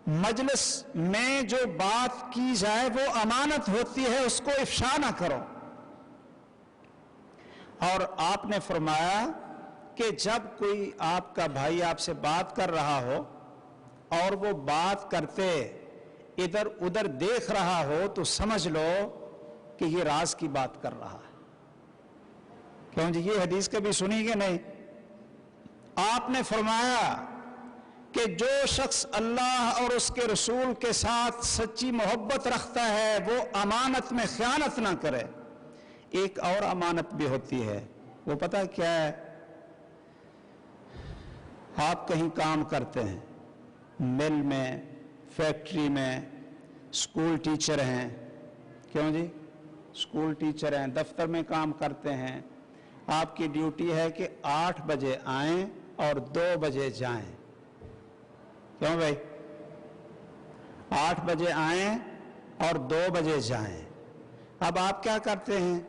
مجلس میں جو بات کی جائے وہ امانت ہوتی ہے، اس کو افشا نہ کرو۔ اور آپ نے فرمایا کہ جب کوئی آپ کا بھائی آپ سے بات کر رہا ہو اور وہ بات کرتے ادھر ادھر دیکھ رہا ہو تو سمجھ لو کہ یہ راز کی بات کر رہا ہے. کیوں جی؟ یہ حدیث کبھی سنی کہ نہیں؟ آپ نے فرمایا کہ جو شخص اللہ اور اس کے رسول کے ساتھ سچی محبت رکھتا ہے وہ امانت میں خیانت نہ کرے. ایک اور امانت بھی ہوتی ہے، وہ پتہ کیا ہے؟ آپ کہیں کام کرتے ہیں، مل میں، فیکٹری میں، اسکول ٹیچر ہیں. کیوں جی؟ اسکول ٹیچر ہیں، دفتر میں کام کرتے ہیں. آپ کی ڈیوٹی ہے کہ 8 بجے آئیں اور 2 بجے جائیں. کیوں بھائی؟ 8 بجے آئیں اور 2 بجے جائیں. اب آپ کیا کرتے ہیں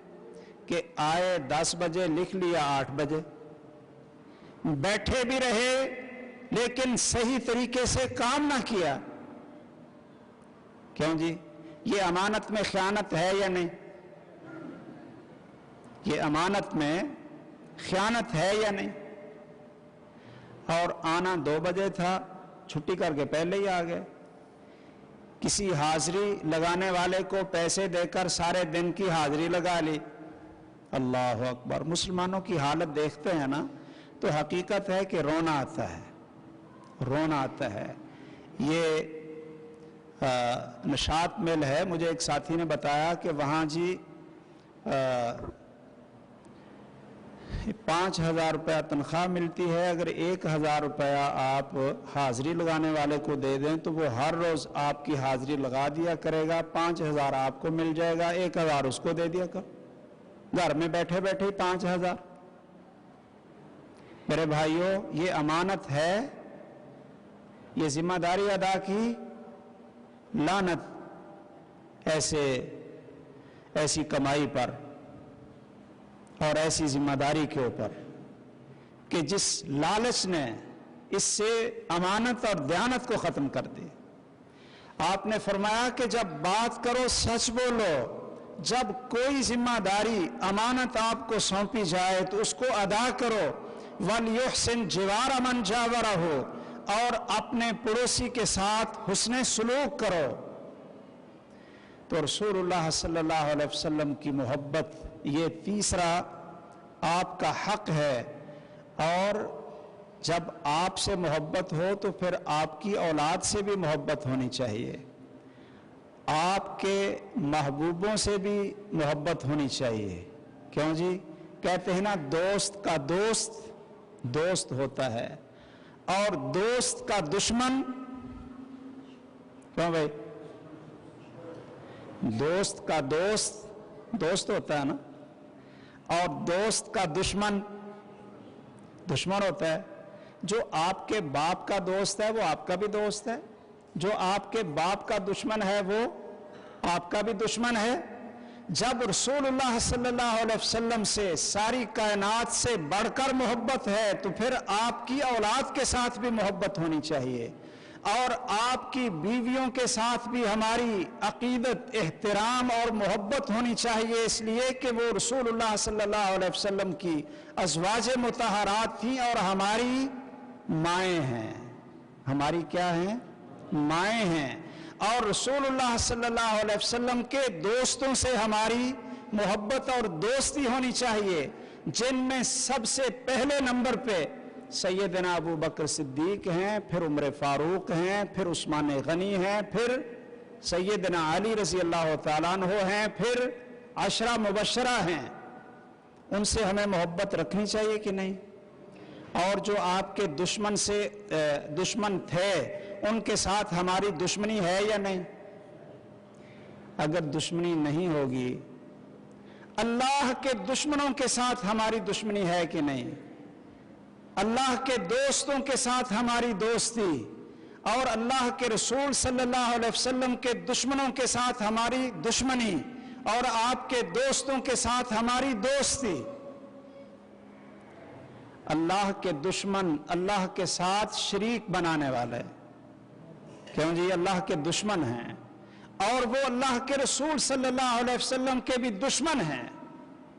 کہ آئے 10 بجے، لکھ لیا 8 بجے، بیٹھے بھی رہے لیکن صحیح طریقے سے کام نہ کیا. کیوں جی؟ یہ امانت میں خیانت ہے یا نہیں؟ یہ امانت میں خیانت ہے یا نہیں؟ اور آنا 2 بجے تھا، چھٹی کر کے پہلے ہی آ گئے. کسی حاضری لگانے والے کو پیسے دے کر سارے دن کی حاضری لگا لی. اللہ اکبر! مسلمانوں کی حالت دیکھتے ہیں نا تو حقیقت ہے کہ رونا آتا ہے، رونا آتا ہے. یہ نشاط مل ہے، مجھے ایک ساتھی نے بتایا کہ وہاں جی 5,000 روپیہ تنخواہ ملتی ہے. اگر 1,000 روپیہ آپ حاضری لگانے والے کو دے دیں تو وہ ہر روز آپ کی حاضری لگا دیا کرے گا. 5,000 آپ کو مل جائے گا، 1,000 اس کو دے دیا کر. گھر میں بیٹھے بیٹھے 5,000. میرے بھائیوں، یہ امانت ہے، یہ ذمہ داری ادا کی. لعنت ایسی کمائی پر اور ایسی ذمہ داری کے اوپر کہ جس لالچ نے اس سے امانت اور دیانت کو ختم کر دی. آپ نے فرمایا کہ جب بات کرو سچ بولو. جب کوئی ذمہ داری امانت آپ کو سونپی جائے تو اس کو ادا کرو. وَلْيُحْسِنْ جِوَارَ مَنْ جَاوَرَهُ، اور اپنے پڑوسی کے ساتھ حسن سلوک کرو. تو رسول اللہ صلی اللہ علیہ وسلم کی محبت یہ تیسرا آپ کا حق ہے. اور جب آپ سے محبت ہو تو پھر آپ کی اولاد سے بھی محبت ہونی چاہیے، آپ کے محبوبوں سے بھی محبت ہونی چاہیے. کیوں جی؟ کہتے ہیں نا دوست کا دوست دوست ہوتا ہے اور دوست کا دشمن، کیوں بھائی؟ دوست کا دوست دوست ہوتا ہے نا، اور دوست کا دشمن دشمن ہوتا ہے. جو آپ کے باپ کا دوست ہے وہ آپ کا بھی دوست ہے، جو آپ کے باپ کا دشمن ہے وہ آپ کا بھی دشمن ہے. جب رسول اللہ صلی اللہ علیہ وسلم سے ساری کائنات سے بڑھ کر محبت ہے تو پھر آپ کی اولاد کے ساتھ بھی محبت ہونی چاہیے، اور آپ کی بیویوں کے ساتھ بھی ہماری عقیدت، احترام اور محبت ہونی چاہیے، اس لیے کہ وہ رسول اللہ صلی اللہ علیہ وسلم کی ازواج مطہرات تھیں اور ہماری مائیں ہیں. ہماری کیا ہیں؟ مائیں ہیں. اور رسول اللہ صلی اللہ علیہ وسلم کے دوستوں سے ہماری محبت اور دوستی ہونی چاہیے، جن میں سب سے پہلے نمبر پہ سیدنا ابو بکر صدیق ہیں، پھر عمر فاروق ہیں، پھر عثمان غنی ہیں، پھر سیدنا علی رضی اللہ تعالیٰ عنہ ہیں، پھر 10 مبشرہ ہیں. ان سے ہمیں محبت رکھنی چاہیے کہ نہیں؟ اور جو آپ کے دشمن تھے ان کے ساتھ ہماری دشمنی ہے یا نہیں؟ اگر دشمنی نہیں ہوگی، اللہ کے دشمنوں کے ساتھ ہماری دشمنی ہے کہ نہیں؟ اللہ کے دوستوں کے ساتھ ہماری دوستی اور اللہ کے رسول صلی اللہ علیہ وسلم کے دشمنوں کے ساتھ ہماری دشمنی اور آپ کے دوستوں کے ساتھ ہماری دوستی. اللہ کے دشمن اللہ کے ساتھ شریک بنانے والے، کیوں جی؟ اللہ کے دشمن ہیں اور وہ اللہ کے رسول صلی اللہ علیہ وسلم کے بھی دشمن ہیں،